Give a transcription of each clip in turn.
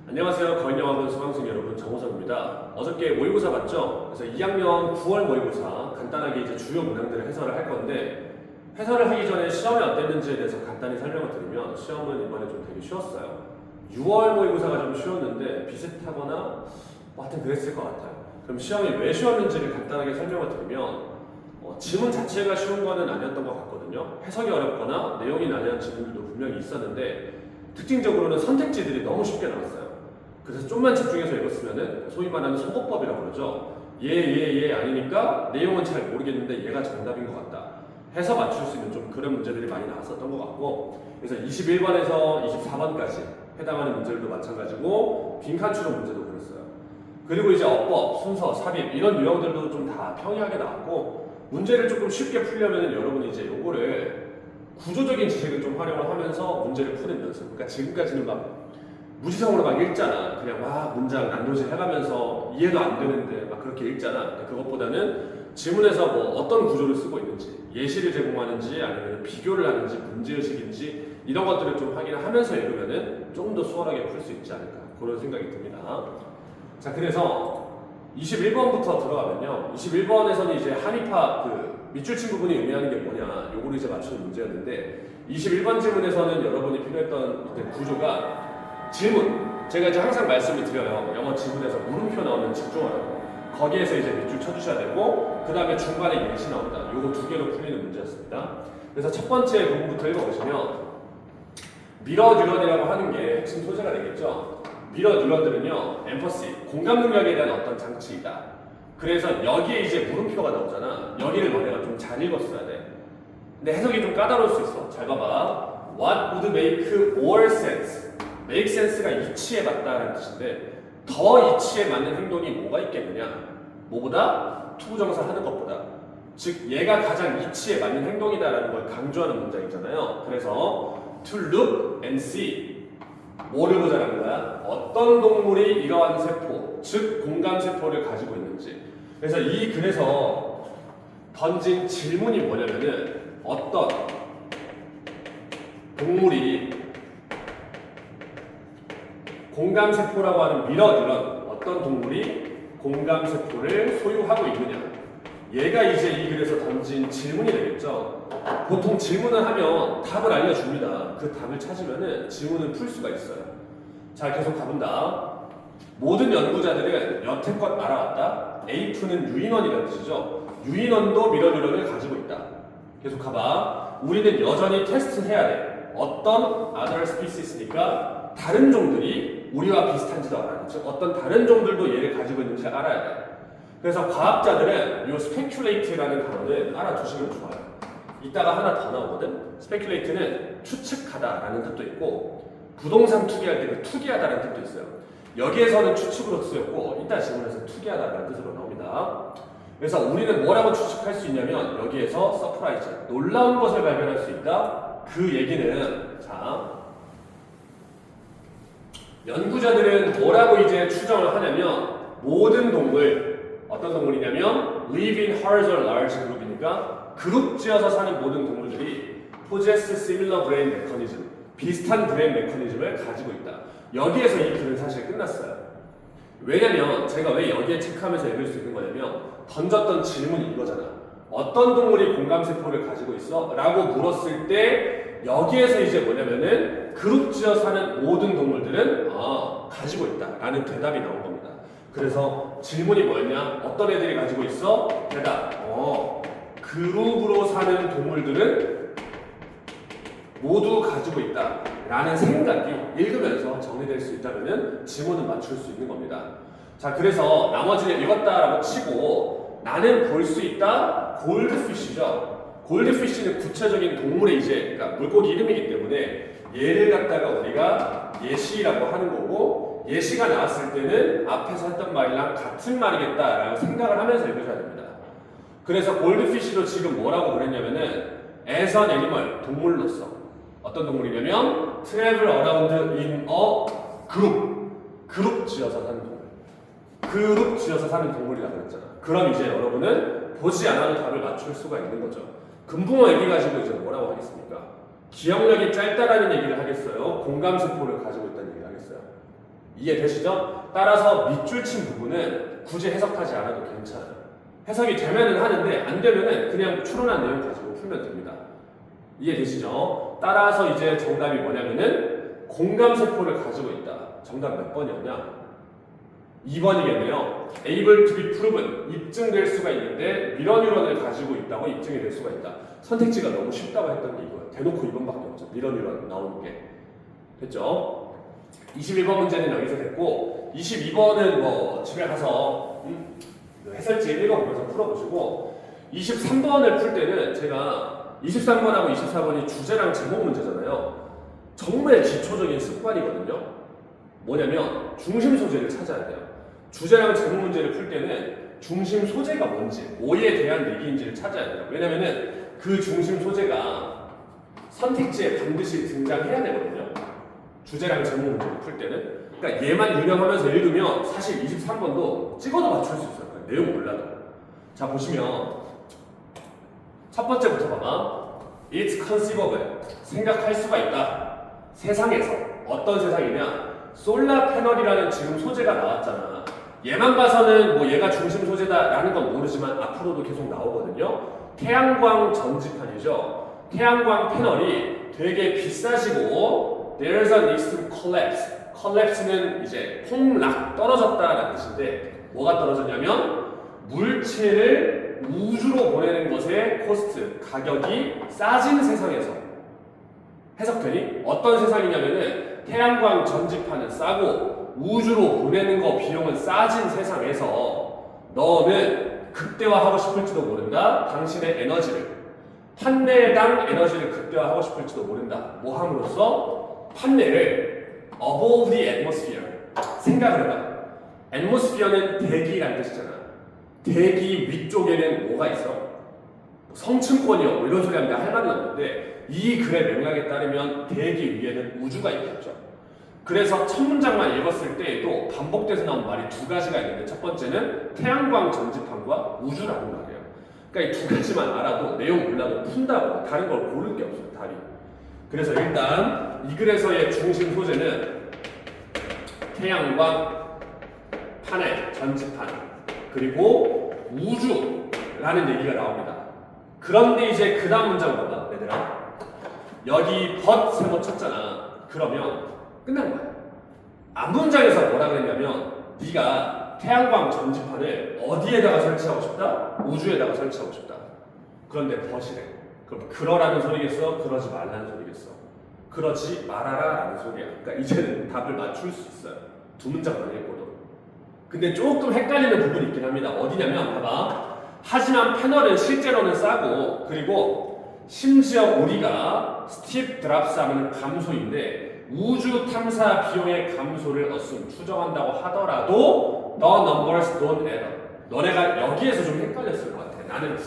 안녕하세요. 거인영학원 수강생 여러분, 정호석입니다. 어저께 모의고사 봤죠? 그래서 2학년 9월 모의고사 간단하게 이제 주요 문항들을 해설을 할 건데, 해설을 하기 전에 시험이 어땠는지에 대해서 간단히 설명을 드리면, 시험은 이번에 좀 되게 쉬웠어요. 6월 모의고사가 좀 쉬웠는데 비슷하거나 하여튼 그랬을 것 같아요. 그럼 시험이 왜 쉬웠는지를 간단하게 설명을 드리면, 지문 자체가 쉬운 거는 아니었던 것 같거든요. 해석이 어렵거나 내용이 난해한 지문들도 분명히 있었는데, 특징적으로는 선택지들이 너무 쉽게 나왔어요. 그래서 좀만 집중해서 읽었으면은 소위 말하는 소거법이라고 그러죠. 얘 아니니까 내용은 잘 모르겠는데 얘가 정답인 것 같다 해서 맞출 수 있는 좀 그런 문제들이 많이 나왔었던 것 같고, 그래서 21번에서 24번까지 해당하는 문제들도 마찬가지고 빈칸 추론 문제도 그랬어요. 그리고 이제 어법, 순서, 삽입 이런 유형들도 좀 다 평이하게 나왔고, 문제를 조금 쉽게 풀려면은 여러분이 이제 요거를 구조적인 지식을 좀 활용을 하면서 문제를 푸는 연습. 그러니까 지금까지는 막 무지성으로 막 읽잖아. 그냥 막 문장 난도질 해가면서 이해도 안 되는데 막 그렇게 읽잖아. 그것보다는 지문에서 뭐 어떤 구조를 쓰고 있는지, 예시를 제공하는지 아니면 비교를 하는지, 문제의식인지 이런 것들을 좀 확인을 하면서 읽으면은 조금 더 수월하게 풀 수 있지 않을까 그런 생각이 듭니다. 자, 그래서 21번부터 들어가면요. 21번에서는 이제 한의파 밑줄 친 부분이 의미하는 게 뭐냐, 요거를 이제 맞추는 문제였는데, 21번 질문에서는 여러분이 필요했던 구조가 질문, 제가 이제 항상 말씀을 드려요. 영어 지문에서 물음표 나오면 집중하라고. 거기에서 이제 밑줄 쳐주셔야 되고, 그 다음에 중간에 예시 나온다. 요거 두 개로 풀리는 문제였습니다. 그래서 첫 번째 부분부터 읽어보시면, 미러 뉴런이라고 하는 게 핵심 소재가 되겠죠. 미러 뉴런들은요, 엠퍼시, 공감 능력에 대한 어떤 장치이다. 그래서 여기에 이제 물음표가 나오잖아. 여기를 너네가 좀 잘 읽었어야 돼. 근데 해석이 좀 까다로울 수 있어. 잘 봐봐. What would make more sense? make sense가 이치에 맞다라는 뜻인데, 더 이치에 맞는 행동이 뭐가 있겠느냐? 뭐보다? 투부정사 하는 것보다. 즉 얘가 가장 이치에 맞는 행동이다라는 걸 강조하는 문장이잖아요. 그래서 to look and see, 뭐를 보자라는 거야? 어떤 동물이 이러한 세포, 즉 공감 세포를 가지고 있는지. 그래서 이 글에서 던진 질문이 뭐냐면은, 어떤 동물이 공감세포라고 하는 미러 뉴런, 어떤 동물이 공감세포를 소유하고 있느냐. 얘가 이제 이 글에서 던진 질문이 되겠죠. 보통 질문을 하면 답을 알려줍니다. 그 답을 찾으면 질문을 풀 수가 있어요. 자, 계속 가본다. 모든 연구자들은 여태껏 알아왔다. 에이프는 유인원이라는 뜻이죠. 유인원도 미러 뉴런을 가지고 있다. 계속 가봐. 우리는 여전히 테스트해야 돼. 어떤 other species니까 다른 종들이 우리와 비슷한지도 알아야 돼. 즉 어떤 다른 종들도 얘를 가지고 있는지 알아야 돼. 그래서 과학자들은 이 speculate라는 단어를 알아두시면 좋아요. 이따가 하나 더 나오거든. speculate는 추측하다라는 뜻도 있고, 부동산 투기할 때 그 투기하다라는 뜻도 있어요. 여기에서는 추측으로 쓰였고, 이따 지문에서 투기하다라는 뜻으로 나옵니다. 그래서 우리는 뭐라고 추측할 수 있냐면, 여기에서 서프라이즈, 놀라운 것을 발견할 수 있다. 그 얘기는, 자, 연구자들은 뭐라고 이제 추정을 하냐면, 모든 동물, 어떤 동물이냐면 live in herds or large group이니까 그룹 지어서 사는 모든 동물들이 possess similar brain mechanism, 비슷한 브레인 메커니즘을 가지고 있다. 여기에서 이 글은 사실 끝났어요. 왜냐면 제가 왜 여기에 체크하면서 읽을 수 있는 거냐면, 던졌던 질문이 이거잖아. 어떤 동물이 공감세포를 가지고 있어? 라고 물었을 때 여기에서 이제 뭐냐면은 그룹 지어 사는 모든 동물들은 가지고 있다 라는 대답이 나온 겁니다. 그래서 질문이 뭐였냐? 어떤 애들이 가지고 있어? 대답. 그룹으로 사는 동물들은 모두 가지고 있다 라는 생각이 읽으면서 정리될 수 있다면 질문은 맞출 수 있는 겁니다. 자, 그래서 나머지를 읽었다라고 치고 나는 볼 수 있다. 골드피쉬죠. 골드피쉬는 구체적인 동물의 이제 그러니까 물고기 이름이기 때문에 얘를 갖다가 우리가 예시라고 하는 거고, 예시가 나왔을 때는 앞에서 했던 말이랑 같은 말이겠다라고 생각을 하면서 읽으셔야 됩니다. 그래서 골드피쉬도 지금 뭐라고 그랬냐면은 as an animal, 동물로서. 어떤 동물이냐면 travel around in a group 지어서 사는 동물. 그룹 지어서 사는 동물이라고 그랬잖아. 그럼 이제 여러분은 보지 않아도 답을 맞출 수가 있는 거죠. 금붕어 얘기 가지고 이제 뭐라고 하겠습니까? 기억력이 짧다라는 얘기를 하겠어요? 공감세포를 가지고 있다는 얘기를 하겠어요? 이해되시죠? 따라서 밑줄 친 부분은 굳이 해석하지 않아도 괜찮아요. 해석이 되면은 하는데 안 되면은 그냥 추론한 내용 가지고 풀면 됩니다. 이해되시죠? 따라서 이제 정답이 뭐냐면은 공감세포를 가지고 있다. 정답 몇 번이었냐? 2번이겠네요. able to be proven, 입증될 수가 있는데 미러 뉴런을 가지고 있다고 입증이 될 수가 있다. 선택지가 너무 쉽다고 했던 게 이거예요. 대놓고 2번밖에 없죠. 미러 뉴런 나오는 게. 됐죠? 21번 문제는 여기서 됐고 22번은 뭐 집에 가서 해설지 읽어보면서 풀어보시고 23번을 풀 때는 제가 23번하고 24번이 주제랑 제목 문제잖아요. 정말 기초적인 습관이거든요. 뭐냐면 중심 소재를 찾아야 돼요. 주제랑 제목 문제를 풀 때는 중심 소재가 뭔지, 뭐에 대한 얘기인지를 찾아야 돼요. 왜냐면은 그 중심 소재가 선택지에 반드시 등장해야 되거든요. 주제랑 제목 문제를 풀 때는. 그러니까 얘만 유념하면서 읽으면 사실 23번도 찍어도 맞출 수 있어요. 내용 몰라도. 자, 보시면 첫 번째부터 봐봐. It's conceivable. 생각할 수가 있다. 세상에서. 어떤 세상이냐? 솔라 패널이라는 지금 소재가 나왔잖아. 얘만 봐서는 뭐 얘가 중심 소재다라는 건 모르지만 앞으로도 계속 나오거든요. 태양광 전지판이죠. 태양광 패널이 되게 비싸지고 There's an extreme collapse. collapse는 이제 폭락, 떨어졌다라는 뜻인데 뭐가 떨어졌냐면 물체를 우주로 보내는 것의 코스트, 가격이 싸진 세상에서 해석되니? 어떤 세상이냐면은 태양광 전지판은 싸고 우주로 보내는 거 비용은 싸진 세상에서 너는 극대화하고 싶을지도 모른다. 당신의 에너지를 판넬당 에너지를 극대화하고 싶을지도 모른다. 뭐 함으로써 판넬을 above the atmosphere 생각을 해봐. atmosphere는 대기라는 뜻이잖아. 대기 위쪽에는 뭐가 있어? 성층권이요 뭐 이런 소리 하면 할 말은 없는데 이 글의 맥락에 따르면 대기 위에는 우주가 있겠죠. 그래서 첫 문장만 읽었을 때에도 반복돼서 나온 말이 두 가지가 있는데 첫 번째는 태양광 전지판과 우주라는 말이에요. 그러니까 이 두 가지만 알아도 내용 몰라도 푼다고 다른 걸 고를 게 없어요. 답이. 그래서 일단 이 글에서의 중심 소재는 태양광 판넬 전지판 그리고 우주라는 얘기가 나옵니다. 그런데 이제 그 다음 문장 봐봐 얘들아. 여기 but 세 번 쳤잖아. 그러면 끝난 거야. 앞문장에서 뭐라 그랬냐면 네가 태양광 전지판을 어디에다가 설치하고 싶다? 우주에다가 설치하고 싶다. 그런데 but이래. 그럼 그러라는 소리겠어? 그러지 말라는 소리겠어? 그러지 말아라 라는 소리야. 그러니까 이제는 답을 맞출 수 있어요. 두 문장만 읽고도. 근데 조금 헷갈리는 부분이 있긴 합니다. 어디냐면 봐봐. 하지만 패널은 실제로는 싸고 그리고 심지어 우리가 스팁 드랍스 하면 감소인데 우주 탐사 비용의 감소를 추정한다고 하더라도 the numbers don't add up. 너네가 여기에서 좀 헷갈렸을 것 같아. 나는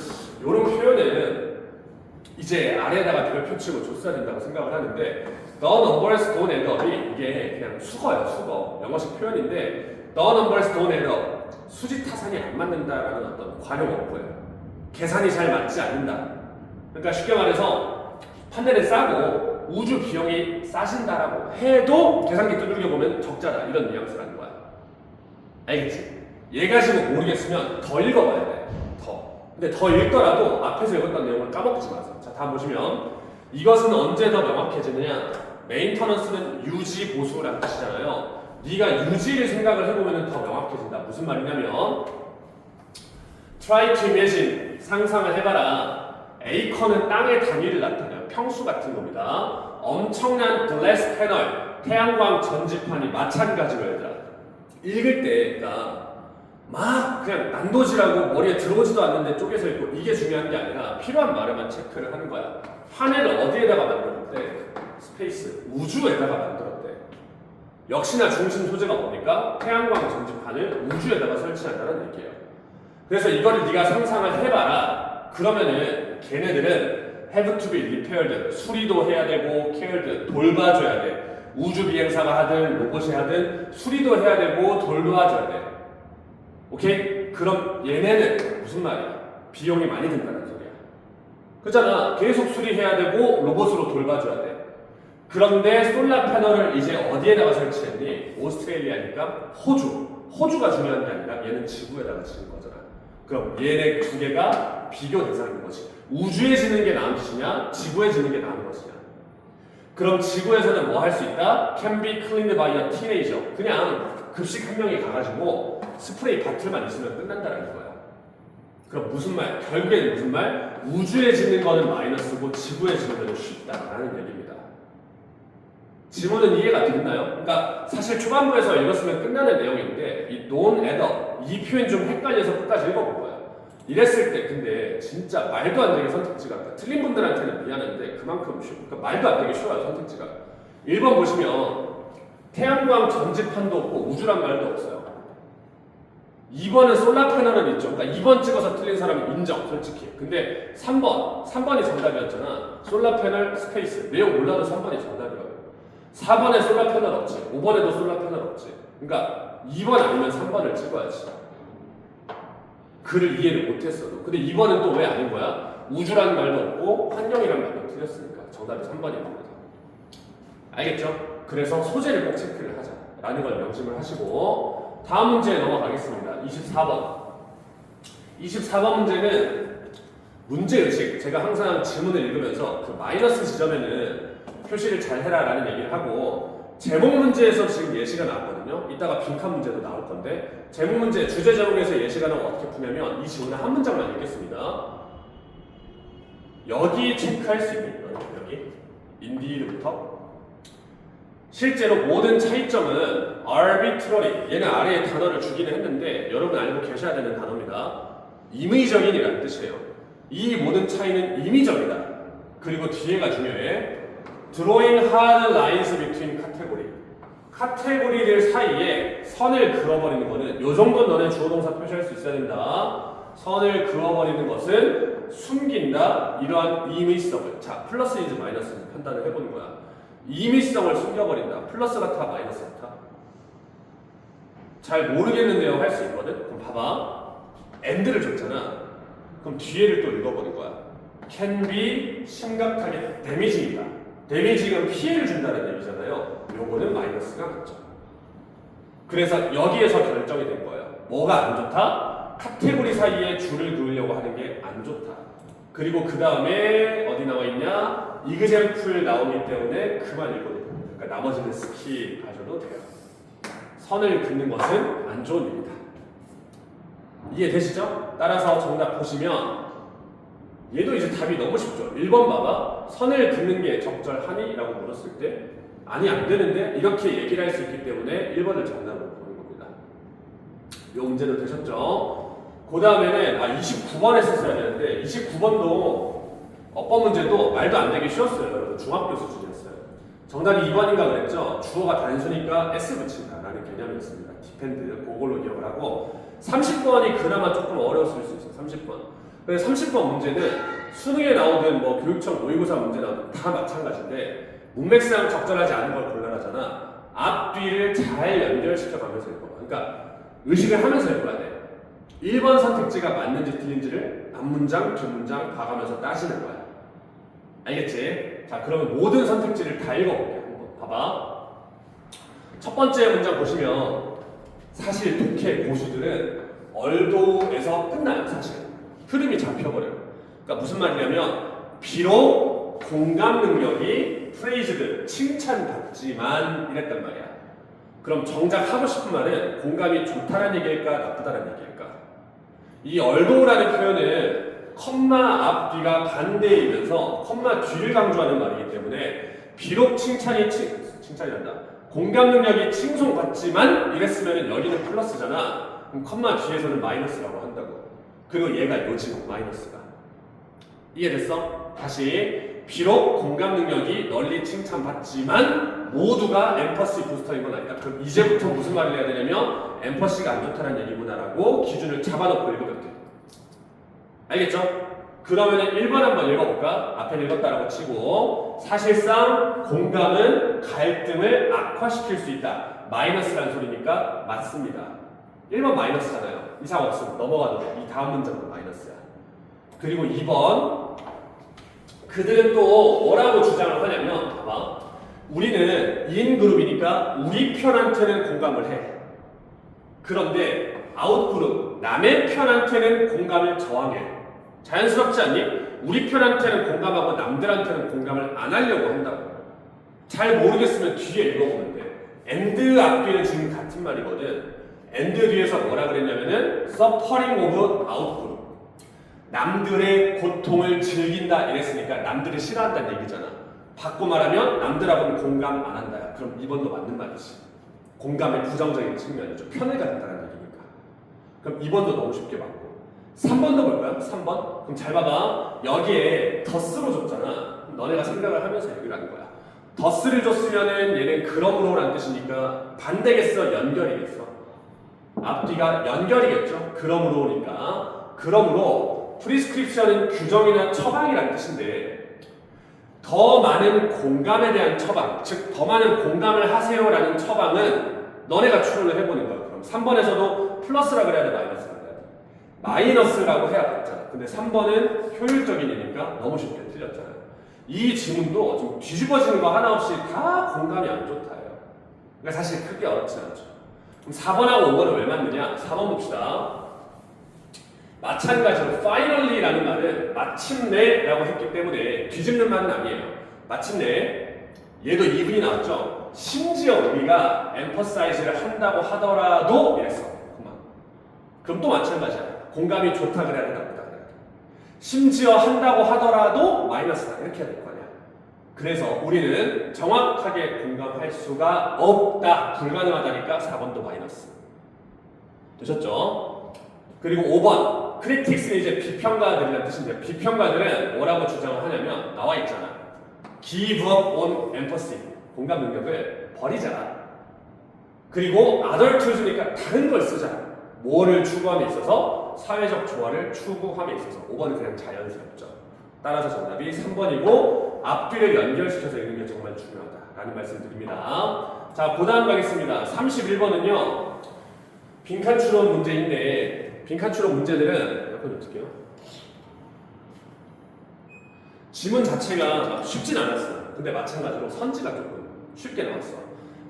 이런 표현은 이제 아래에다가 별표 치고 줬어야 된다고 생각을 하는데 the numbers don't add up이 이게 그냥 수거야 수거. 영어식 표현인데 the numbers don't add up. 수지 타산이 안 맞는다라는 어떤 관용 어구예요. 계산이 잘 맞지 않는다. 그러니까 쉽게 말해서 판넬은 싸고 우주 비용이 싸진다라고 해도 계산기 두들겨 보면 적자다 이런 뉘앙스라는 거야. 알겠지? 얘 가지고 모르겠으면 더 읽어봐야 돼. 더. 근데 더 읽더라도 앞에서 읽었던 내용을 까먹지 마세요. 자, 다음 보시면 이것은 언제 더 명확해지느냐? 메인터넌스는 유지 보수라는 뜻이잖아요. 네가 유지를 생각을 해보면 더 명확해진다. 무슨 말이냐면 try to imagine 상상을 해봐라. 에이커는 땅의 단위를 나타내요. 평수 같은 겁니다. 엄청난 글래스 패널, 태양광 전지판이 마찬가지로 얘들아. 읽을 때 그러니까 막 그냥 난도질하고 머리에 들어오지도 않는데 쪼개서 읽고 이게 중요한 게 아니라 필요한 말에만 체크를 하는 거야. 판넬을 어디에다가 만들었대? 스페이스, 우주에다가 만들었대. 역시나 중심 소재가 뭡니까? 태양광 전지판을 우주에다가 설치한다는 얘기예요. 그래서 이거를 네가 상상을 해봐라. 그러면은 걔네들은 have to be repaired, 수리도 해야 되고 cared, 돌봐줘야 돼. 우주 비행사가 하든 로봇이 하든 수리도 해야 되고 돌봐줘야 돼. 오케이? 그럼 얘네는 무슨 말이야? 비용이 많이 든다는 소리야. 그렇잖아. 계속 수리해야 되고 로봇으로 돌봐줘야 돼. 그런데 솔라 패널을 이제 어디에다가 설치했니? 오스트레일리아니까 호주가 중요한 게 아니라 얘는 지구에다가 지은 거잖아. 그럼 얘네 두 개가 비교 대상인 거지. 우주에 지는 게 나은 짓이냐? 지구에 지는 게 나은 것이냐? 그럼 지구에서는 뭐 할 수 있다? Can be cleaned by a teenager. 그냥 급식 한 명이 가가지고 스프레이 바틀만 있으면 끝난다라는 거야. 그럼 무슨 말? 결국에는 무슨 말? 우주에 짓는 거는 마이너스고 지구에 짓는 거는 쉽다라는 얘기입니다. 지문은 이해가 됐나요? 그러니까 사실 초반부에서 읽었으면 끝나는 내용인데 이 non add up 이 표현 좀 헷갈려서 끝까지 읽어볼 거야. 이랬을 때 근데 진짜 말도 안 되게 선택지가 그러니까 틀린 분들한테는 미안한데 그만큼 쉬워. 그러니까 말도 안 되게 쉬워요 선택지가. 1번 보시면 태양광 전지판도 없고 우주란 말도 없어요. 2번은 솔라 패널은 있죠. 그러니까 2번 찍어서 틀린 사람은 인정 솔직히. 근데 3번이 정답이었잖아. 솔라 패널 스페이스 내용 몰라도 3번이 정답이라고. 4번에 솔라 패널 없지. 5번에도 솔라 패널 없지. 그러니까 2번 아니면 3번을 찍어야지. 글을 이해를 못했어도. 근데 2번은 또 왜 아닌 거야? 우주라는 말도 없고 환경이라는 말도 틀렸으니까 정답이 3번인 겁니다. 알겠죠? 그래서 소재를 꼭 체크를 하자라는 걸 명심을 하시고 다음 문제에 넘어가겠습니다. 24번 문제는 문제의식. 제가 항상 지문을 읽으면서 그 마이너스 지점에는 표시를 잘 해라라는 얘기를 하고 제목 문제에서 지금 예시가 나왔거든요. 이따가 빈칸 문제도 나올 건데 제목 문제 주제 제목에서 예시가 나오면 어떻게 푸냐면 이 지문을 한 문장만 읽겠습니다. 여기 체크할 수 있는 여기 indeed부터 실제로 모든 차이점은 arbitrary 얘는 아래에 단어를 주기는 했는데 여러분 알고 계셔야 되는 단어입니다. 임의적인이라는 뜻이에요. 이 모든 차이는 임의적이다. 그리고 뒤에가 중요해. Drawing hard lines between category. 카테고리들 사이에 선을 그어버리는 거는 요 정도 너네 주어동사 표시할 수 있어야 된다. 선을 그어버리는 것은 숨긴다. 이러한 임의성을. 자, 플러스인지 마이너스인지 판단을 해보는 거야. 임의성을 숨겨버린다. 플러스 같아, 마이너스 같아? 잘 모르겠는데요 할 수 있거든? 그럼 봐봐. and를 줬잖아. 그럼 뒤에를 또 읽어버린 거야. can be 심각하게 데미지이다. 데미지는 피해를 준다는 얘기잖아요. 요거는 마이너스가 맞죠. 그래서 여기에서 결정이 된 거예요. 뭐가 안 좋다? 카테고리 사이에 줄을 그으려고 하는 게 안 좋다. 그리고 그 다음에 어디 나와 있냐? 이그젠플 나오기 때문에 그만 읽어도 됩니다. 그러니까 나머지는 스킵하셔도 돼요. 선을 긋는 것은 안 좋은 일이다. 이해되시죠? 따라서 정답 보시면 얘도 이제 답이 너무 쉽죠. 1번 봐봐. 선을 긋는 게 적절하니? 라고 물었을 때 아니 안 되는데 이렇게 얘기를 할 수 있기 때문에 1번을 정답으로 보는 겁니다. 이 문제도 되셨죠? 그 다음에는 29번 했었어야 되는데 29번도 어법 문제도 말도 안 되게 쉬웠어요. 여러분 중학교 수준이었어요. 정답이 2번인가 그랬죠? 주어가 단수니까 S 붙인다 라는 개념이었습니다. 디펜드 그걸로 기억을 하고 30번이 그나마 조금 어려웠을 수 있어요. 30번. 그래서 30번 문제는 수능에 나오든 뭐 교육청 모의고사 문제 나오든 다 마찬가지인데 문맥상 적절하지 않은 걸 골라라잖아. 앞뒤를 잘 연결시켜 가면서 읽어봐. 그러니까 의식을 하면서 읽어야 돼. 1번 선택지가 맞는지 틀린지를 앞문장, 뒷문장 봐가면서 따지는 거야. 알겠지? 자, 그러면 모든 선택지를 다 읽어볼게. 한번 봐봐. 첫 번째 문장 보시면 사실 독해 고수들은 얼도에서 끝나요. 사실 흐름이 잡혀버려요. 그러니까 무슨 말이냐면 비록 공감 능력이 프레이즈드 칭찬받지만 이랬단 말이야. 그럼 정작 하고 싶은 말은 공감이 좋다는 얘기일까 나쁘다는 얘기일까? 이 얼도라는 표현은 컴마 앞뒤가 반대이면서 컴마 뒤를 강조하는 말이기 때문에 비록 칭찬이란다. 공감 능력이 칭송받지만 이랬으면 여기는 플러스잖아. 그럼 컴마 뒤에서는 마이너스라고 한다고. 그리고 얘가 요지고 마이너스가. 이해됐어? 다시 비록 공감 능력이 널리 칭찬받지만 모두가 엠퍼시 부스터인 건 아니다. 그럼 이제부터 무슨 말을 해야 되냐면 엠퍼시가 안 좋다는 얘기구나라고 기준을 잡아놓고 읽으면 돼. 알겠죠? 그러면은 1번 한번 읽어볼까? 앞에 읽었다라고 치고 사실상 공감은 갈등을 악화시킬 수 있다. 마이너스라는 소리니까 맞습니다. 1번 마이너스잖아요. 이상 없으면 넘어가도 돼. 이 다음 문장도 마이너스야. 그리고 2번 그들은 또 뭐라고 주장을 하냐면 봐봐. 우리는 인그룹이니까 우리 편한테는 공감을 해. 그런데 아웃그룹, 남의 편한테는 공감을 저항해. 자연스럽지 않니? 우리 편한테는 공감하고 남들한테는 공감을 안 하려고 한다고. 잘 모르겠으면 뒤에 읽어보면 돼. and 앞뒤는 지금 같은 말이거든. and 뒤에서 뭐라 그랬냐면은 suffering of outgroup. 남들의 고통을 즐긴다 이랬으니까 남들을 싫어한다는 얘기잖아. 바꿔 말하면 남들하고는 공감 안 한다. 그럼 2번도 맞는 말이지. 공감의 부정적인 측면이죠. 편을 갖는다는 얘기니까. 그럼 2번도 너무 쉽게 맞고. 3번도 볼까요? 3번? 그럼 잘 봐봐. 여기에 더스로 줬잖아. 너네가 생각을 하면서 얘기를 하는 거야. 더스를 줬으면은 얘는 그러므로라는 뜻이니까 반대겠어? 연결이겠어? 앞뒤가 연결이겠죠? 그러므로니까. 그러므로 프리스크립션은 규정이나 처방이라는 뜻인데 더 많은 공감에 대한 처방, 즉 더 많은 공감을 하세요라는 처방은 너네가 추론을 해보는 거야. 그럼 3번에서도 플러스라 그래야 돼, 마이너스라 그래야 돼? 마이너스라고 해야 맞잖아. 근데 3번은 효율적인 이니까 너무 쉽게 틀렸잖아. 이 지문도 좀 뒤집어지는 거 하나 없이 다 공감이 안 좋다예요. 그러니까 사실 크게 어렵진 않죠. 그럼 4번하고 5번은 왜 맞느냐? 4번 봅시다. 마찬가지로 finally라는 말은 마침내라고 했기 때문에 뒤집는 말은 아니에요. 마침내. 얘도 이분이 나왔죠. 심지어 우리가 emphasize를 한다고 하더라도 이랬어. 그럼 또 마찬가지야. 공감이 좋다 그래야 돼, 나쁘다 그래야 돼. 심지어 한다고 하더라도 마이너스다 이렇게 해야 될 거 아니야. 그래서 우리는 정확하게 공감할 수가 없다, 불가능하다니까 4번도 마이너스. 되셨죠? 그리고 5번 크리틱스는 이제 비평가들이라는 뜻인데 비평가들은 뭐라고 주장을 하냐면 나와 있잖아. Give up on empathy. 공감 능력을 버리자. 그리고 other tools니까 다른 걸 쓰자. 뭐를 추구함에 있어서? 사회적 조화를 추구함에 있어서. 5번은 그냥 자연스럽죠. 따라서 정답이 3번이고 앞뒤를 연결시켜서 읽는 게 정말 중요하다라는 말씀 드립니다. 자, 그 다음 가겠습니다. 31번은요. 빈칸 추론 문제인데 빈칸 추론 문제들은 약간 어떻게 해요? 지문 자체가 막 쉽진 않았어. 근데 마찬가지로 선지가 조금 쉽게 나왔어.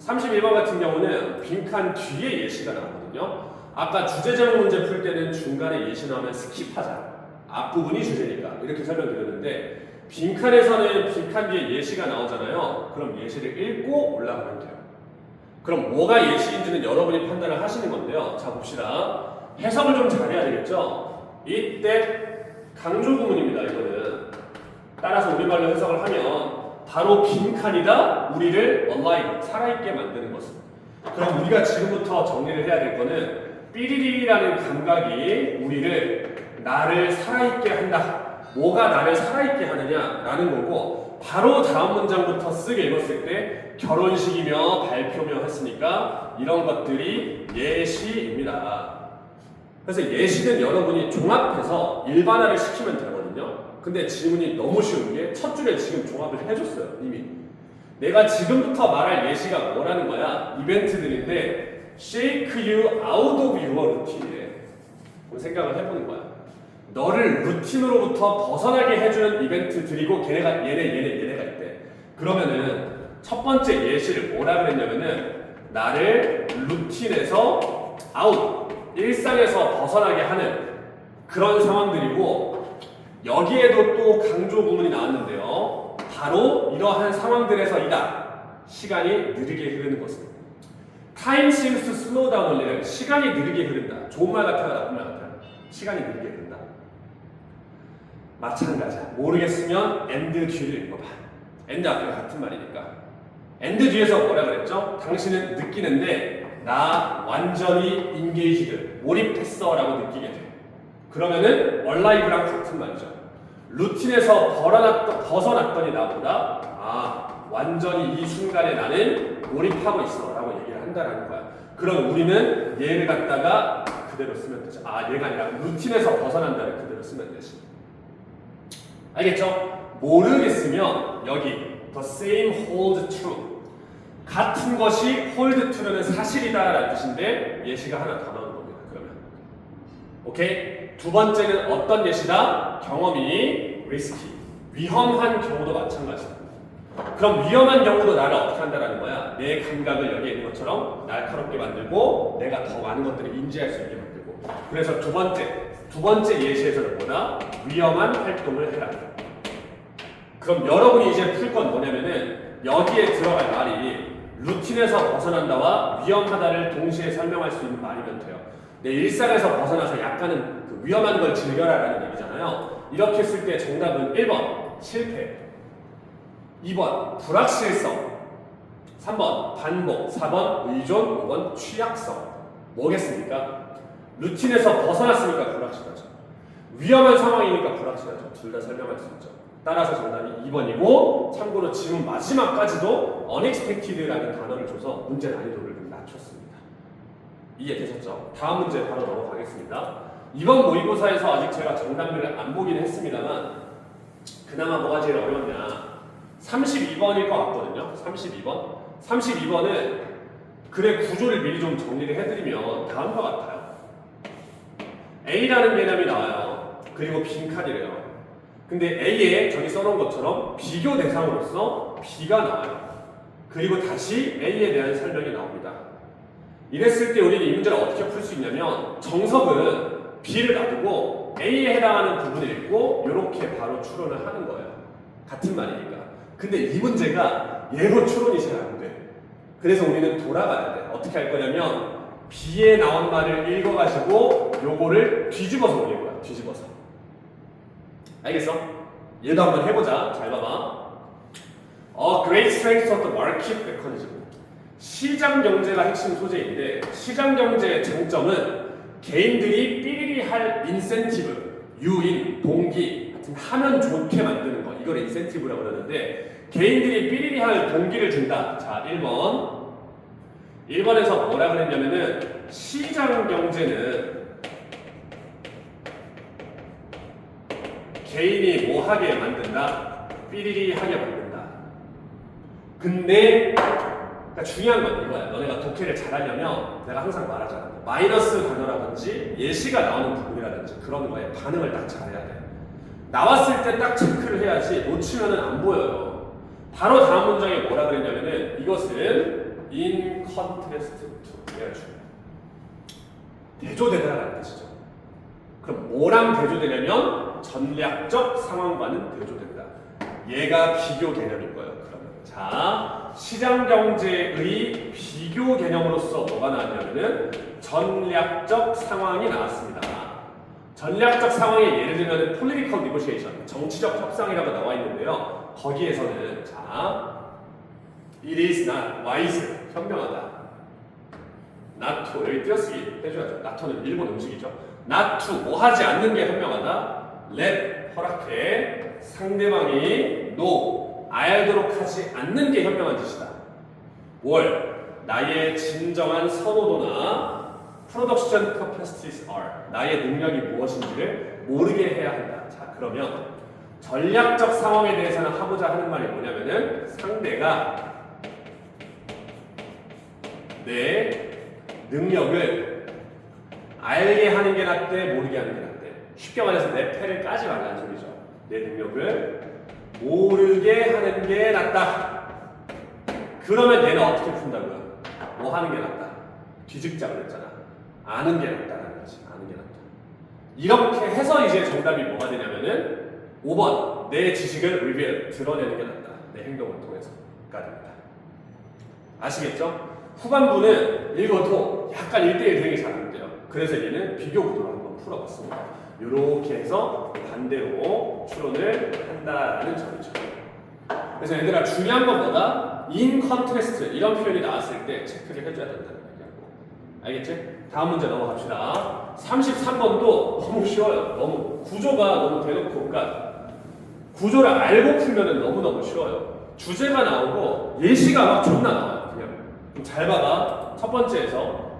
31번 같은 경우는 빈칸 뒤에 예시가 나오거든요. 아까 주제적 문제 풀 때는 중간에 예시 나오면 스킵하자. 앞부분이 주제니까 이렇게 설명드렸는데 빈칸에서는 빈칸 뒤에 예시가 나오잖아요. 그럼 예시를 읽고 올라가면 돼요. 그럼 뭐가 예시인지는 여러분이 판단을 하시는 건데요. 자, 봅시다. 해석을 좀 잘해야 되겠죠? 이때 강조 구문입니다. 이거는 따라서 우리말로 해석을 하면 바로 빈칸이다 우리를 alive, 살아있게 만드는 것은. 그럼 우리가 지금부터 정리를 해야 될 거는 삐리리라는 감각이 우리를 나를 살아있게 한다. 뭐가 나를 살아있게 하느냐라는 거고 바로 다음 문장부터 쓰게 읽었을 때 결혼식이며 발표며 했으니까 이런 것들이 예시입니다. 그래서 예시는 여러분이 종합해서 일반화를 시키면 되거든요. 근데 질문이 너무 쉬운 게 첫 줄에 지금 종합을 해줬어요. 이미. 내가 지금부터 말할 예시가 뭐라는 거야? 이벤트들인데 shake you out of your routine이래. 생각을 해보는 거야. 너를 루틴으로부터 벗어나게 해주는 이벤트들이고 얘네가 있대. 그러면은 첫 번째 예시를 뭐라 그랬냐면은 나를 루틴에서 아웃, 일상에서 벗어나게 하는 그런 상황들이고 여기에도 또 강조 구문이 나왔는데요. 바로 이러한 상황들에서이다. 시간이 느리게 흐르는 것은. Time seems to slow down only. 시간이 느리게 흐른다. 좋은 말 같아요, 나쁜 말 같아요? 시간이 느리게 흐른다. 마찬가지야. 모르겠으면 and 뒤를 읽어봐. and 앞에 같은 말이니까. and 뒤에서 뭐라 그랬죠? 당신은 느끼는데 나 완전히 engaged, 몰입했어 라고 느끼게 돼. 그러면은 alive랑 같은 말이죠. 루틴에서 벗어났더니 나보다 완전히 이 순간에 나는 몰입하고 있어 라고 얘기를 한다는 거야. 그럼 우리는 얘를 갖다가 그대로 쓰면 되죠. 얘가 아니라 루틴에서 벗어난다를 그대로 쓰면 되지. 알겠죠? 모르겠으면 여기 the same hold true. 같은 것이 hold true는 사실이다 라는 뜻인데 예시가 하나 더 나오는 겁니다. 그러면 오케이? 두 번째는 어떤 예시다? 경험이 risky. 위험한 경우도 마찬가지다. 그럼 위험한 경우도 나를 어떻게 한다라는 거야? 내 감각을 여기에 있는 것처럼 날카롭게 만들고 내가 더 많은 것들을 인지할 수 있게 만들고. 그래서 두 번째 예시에서는 뭐다? 위험한 활동을 해라. 그럼 여러분이 이제 풀 건 뭐냐면은 여기에 들어갈 말이 루틴에서 벗어난다와 위험하다를 동시에 설명할 수 있는 말이면 돼요. 내 일상에서 벗어나서 약간은 그 위험한 걸 즐겨라라는 얘기잖아요. 이렇게 했을 때 정답은 1번 실패, 2번 불확실성, 3번 반복, 4번 의존, 5번 취약성. 뭐겠습니까? 루틴에서 벗어났으니까 불확실하죠. 위험한 상황이니까 불확실하죠. 둘 다 설명할 수 있죠. 따라서 정답이 2번이고, 참고로 지금 마지막까지도 unexpected라는 단어를 줘서 문제 난이도를 좀 낮췄습니다. 이해되셨죠? 다음 문제 바로 넘어가겠습니다. 이번 모의고사에서 아직 제가 정답률을 안 보긴 했습니다만 그나마 뭐가 제일 어려웠냐, 32번일 것 같거든요. 32번은 글의 구조를 미리 좀 정리를 해드리면 다음과 같아요. A라는 개념이 나와요. 그리고 빈칸이래요. 근데 A에 저기 써놓은 것처럼 비교 대상으로서 B가 나와요. 그리고 다시 A에 대한 설명이 나옵니다. 이랬을 때 우리는 이 문제를 어떻게 풀 수 있냐면, 정석은 B를 놔두고 A에 해당하는 부분을 읽고 이렇게 바로 추론을 하는 거예요. 같은 말이니까. 근데 이 문제가 얘로 추론이 잘 안 돼. 그래서 우리는 돌아가야 돼. 어떻게 할 거냐면 B에 나온 말을 읽어가지고 요거를 뒤집어서 올릴 거야. 뒤집어서. 알겠어? 얘도 한번 해보자. 잘 봐봐. Great strength of the market mechanism. 시장 경제가 핵심 소재인데, 시장 경제의 장점은 개인들이 삐리리 할 인센티브, 유인, 동기 같은 하면 좋게 만드는 거, 이걸 인센티브라고 그러는데, 개인들이 삐리리 할 동기를 준다. 자, 1번에서 뭐라 그랬냐면은 시장 경제는 개인이 뭐 하게 만든다? 삐리리 하게 만든다. 근데 그러니까 중요한 건 이거야. 너네가 독해를 잘하려면 내가 항상 말하잖아. 마이너스 단어라든지 예시가 나오는 부분이라든지 그런 거에 반응을 딱 잘해야 돼. 나왔을 때 딱 체크를 해야지 놓치면은 안 보여요. 바로 다음 문장에 뭐라 그랬냐면은 이것은 in contrast to 얘가 중요해. 대조되다라는 뜻이죠. 그럼 뭐랑 대조되냐면 전략적 상황과는 대조된다. 얘가 비교 개념일 거예요. 그러면 자, 시장 경제의 비교 개념으로서 뭐가 나왔냐면은 전략적 상황이 나왔습니다. 전략적 상황에 예를 들면 political negotiation, 정치적 협상이라고 나와 있는데요. 거기에서는 자, it is not wise, 현명하다. not to, 여기 띄어쓰기 해줘야죠. not는 일본 음식이죠. not to, 뭐 하지 않는 게 현명하다. let, 허락해, 상대방이 no, 알도록 하지 않는 게 현명한 짓이다. 월, 나의 진정한 선호도나 production capacities are, 나의 능력이 무엇인지를 모르게 해야 한다. 자, 그러면 전략적 상황에 대해서는 하고자 하는 말이 뭐냐면은 상대가 내 능력을 알게 하는 게 낫대, 모르게 하는 게 낫대. 쉽게 말해서 내 패를 까지 말라는 소리죠. 내 능력을 모르게 하는 게 낫다. 그러면 얘는 어떻게 푼다고요? 뭐 하는 게 낫다? 뒤집자 그랬잖아. 아는 게 낫다는 거지. 아는 게 낫다. 이렇게 해서 이제 정답이 뭐가 되냐면은 5번, 내 지식을 reveal, 드러내는 게 낫다. 내 행동을 통해서가 됩니다. 아시겠죠? 후반부는 읽어도 약간 1대1 대응이 잘 안 돼요. 그래서 얘는 비교 구도로 한번 풀어봤습니다. 이렇게 해서 반대로 추론을 한다라는 점이죠. 그래서 얘들아, 중요한 건 뭐다? in contrast, 이런 표현이 나왔을 때 체크를 해줘야 된다는 얘기하고. 알겠지? 다음 문제 넘어갑시다. 33번도 너무 쉬워요. 너무 구조가 너무 대놓고, 그러니까 구조를 알고 풀면은 너무너무 쉬워요. 주제가 나오고 예시가 막 존나 나와요. 그냥 잘 봐봐. 첫 번째에서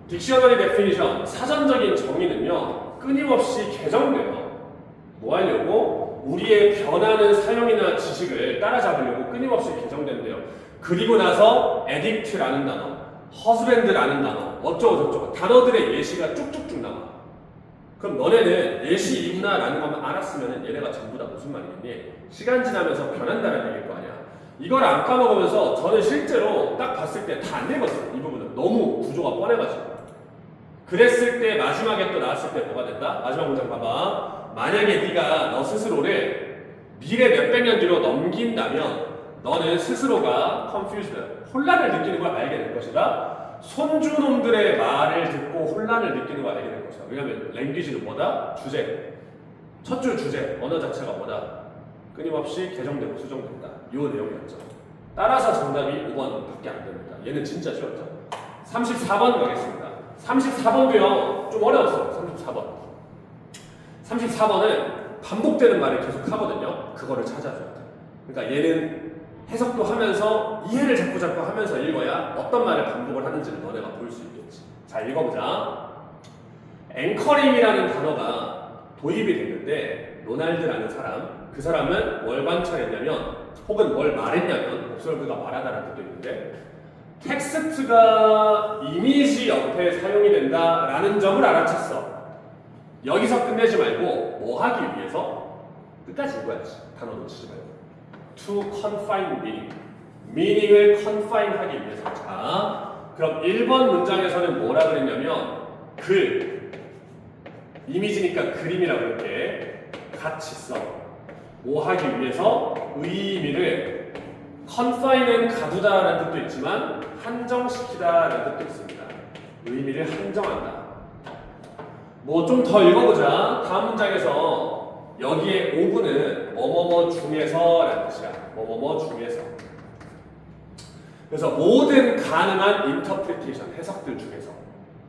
딕셔너리 데피니션, 사전적인 정의는요 끊임없이 개정돼요. 뭐 하려고? 우리의 변하는 사용이나 지식을 따라잡으려고 끊임없이 개정된대요. 그리고 나서 addict라는 단어, husband라는 단어, 어쩌고저쩌고 단어들의 예시가 쭉쭉쭉 나와. 그럼 너네는 예시 이구나라는 것만 알았으면 얘네가 전부 다 무슨 말이겠니? 시간 지나면서 변한다는 얘기일 거 아니야. 이걸 안 까먹으면서 저는 실제로 딱 봤을 때 다 안 읽었어요. 이 부분은 너무 구조가 뻔해가지고. 그랬을 때 마지막에 또 나왔을 때 뭐가 된다? 마지막 문장 봐봐. 만약에 네가 너 스스로를 미래 몇백 년 뒤로 넘긴다면 너는 스스로가 confused, 혼란을 느끼는 걸 알게 될 것이다. 손주놈들의 말을 듣고 혼란을 느끼는 걸 알게 될 것이다. 왜냐하면 랭귀지는 뭐다? 주제. 첫 줄 주제, 언어 자체가 뭐다? 끊임없이 개정되고 수정된다. 이 내용이었죠. 따라서 정답이 5번밖에 안 됩니다. 얘는 진짜 쉬웠죠. 34번 가겠습니다. 34번도요, 좀 어려웠어요. 34번. 34번은 반복되는 말을 계속 하거든요. 그거를 찾아줘야 돼. 그러니까 얘는 해석도 하면서 이해를 자꾸 하면서 읽어야 어떤 말을 반복을 하는지를 너네가 볼 수 있겠지. 자, 읽어보자. 앵커링이라는 단어가 도입이 됐는데 로날드라는 사람, 그 사람은 뭘 관찰했냐면 혹은 뭘 말했냐면 옵설브가 말하다라는 뜻도 있는데 텍스트가 이미지 옆에 사용이 된다라는 점을 알아챘어. 여기서 끝내지 말고 뭐 하기 위해서 끝까지 읽어야지. 단어 놓치지 말고. To confine meaning. meaning을 confine 하기 위해서. 자, 그럼 1번 문장에서는 뭐라 그랬냐면 이미지니까 그림이라고 이렇게 같이 써. 뭐 하기 위해서 의미를 confine은 가두다라는 뜻도 있지만 한정시키다라는 뜻도 있습니다. 의미를 한정한다. 뭐 좀 더 읽어보자. 다음 문장에서 여기에 5분은 뭐뭐뭐 중에서라는 뜻이야. 뭐뭐뭐 중에서. 그래서 모든 가능한 인터프리테이션, 해석들 중에서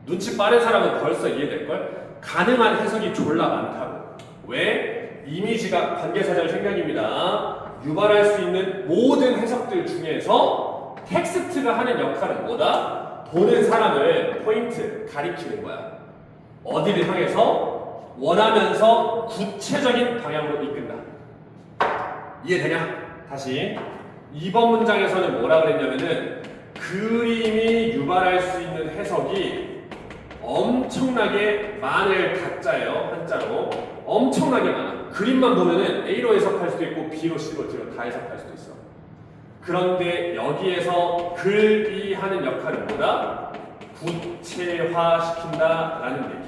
눈치 빠른 사람은 벌써 이해될걸? 가능한 해석이 졸라 많다고. 왜? 이미지가 관계사절 생략입니다. 유발할 수 있는 모든 해석들 중에서 텍스트가 하는 역할은 뭐다? 보는 사람을 포인트, 가리키는 거야. 어디를 향해서 원하면서 구체적인 방향으로 이끈다. 이해되냐? 다시 2번 문장에서는 뭐라 그랬냐면은 그림이 유발할 수 있는 해석이 엄청나게 많을 가짜예요. 한자로 엄청나게 많아. 그림만 보면은 A로 해석할 수도 있고 B로, C로, D로 다 해석할 수도 있어. 그런데 여기에서 글이 하는 역할은 뭐다? 구체화시킨다라는 얘기.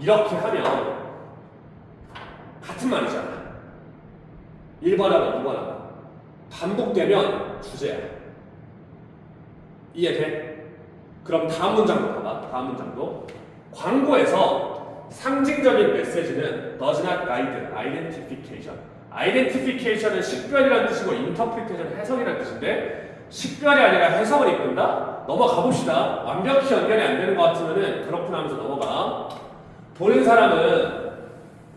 이렇게 하면 같은 말이잖아. 1번하고 2번하고 반복되면 주제야. 이해돼? 그럼 다음 문장도 봐봐. 다음 문장도 광고에서 상징적인 메시지는 does not guide identification. identification은 식별이라는 뜻이고 interpretation은 해석이라는 뜻인데 식별이 아니라 해석을 이끈다? 넘어가 봅시다. 완벽히 연결이 안 되는 것 같으면은 그렇구나 하면서 넘어가. 보는 사람은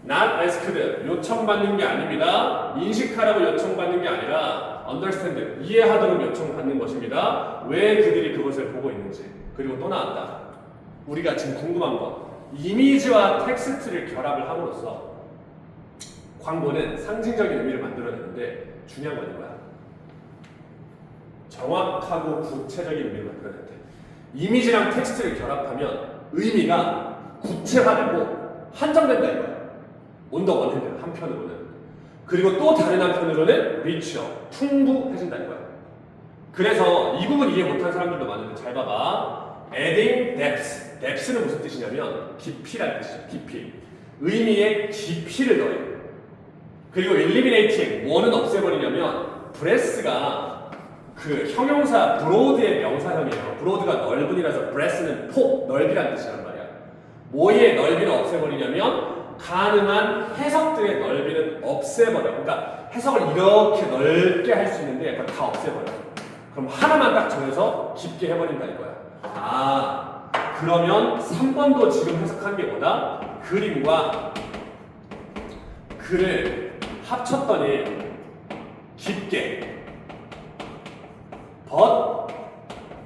not asked, 요청받는 게 아닙니다. 인식하라고 요청받는 게 아니라 understand, 이해하도록 요청받는 것입니다. 왜 그들이 그것을 보고 있는지. 그리고 또 나왔다. 우리가 지금 궁금한 거. 이미지와 텍스트를 결합을 함으로써 광고는 상징적인 의미를 만들어내는데 중요한 건 이거야. 정확하고 구체적인 의미를 만들어낸대. 이미지랑 텍스트를 결합하면 의미가 구체화되고 한정된다 이거야. on the one hand, 한편으로는. 그리고 또 다른 한편으로는 richer, 풍부해진다 이거야. 그래서 이 부분 이해 못한 사람들도 많은데 잘 봐봐. adding depth. depth는 무슨 뜻이냐면 깊이라는 뜻이야. 깊이. 의미의 깊이를 더해. 그리고 eliminating, 뭐는 없애버리냐면 breadth가 그 형용사 broad의 명사형이에요. broad가 넓은이라서 breadth는 폭, 넓이라는 뜻이란 말이야. 뭐의 넓이를 없애버리냐면 가능한 해석들의 넓이는 없애버려. 그러니까 해석을 이렇게 넓게 할 수 있는데 그걸 다 없애버려. 그럼 하나만 딱 정해서 깊게 해버린다 이거야. 아, 그러면 3번도 지금 해석한 게 뭐다? 그림과 글을 합쳤더니 깊게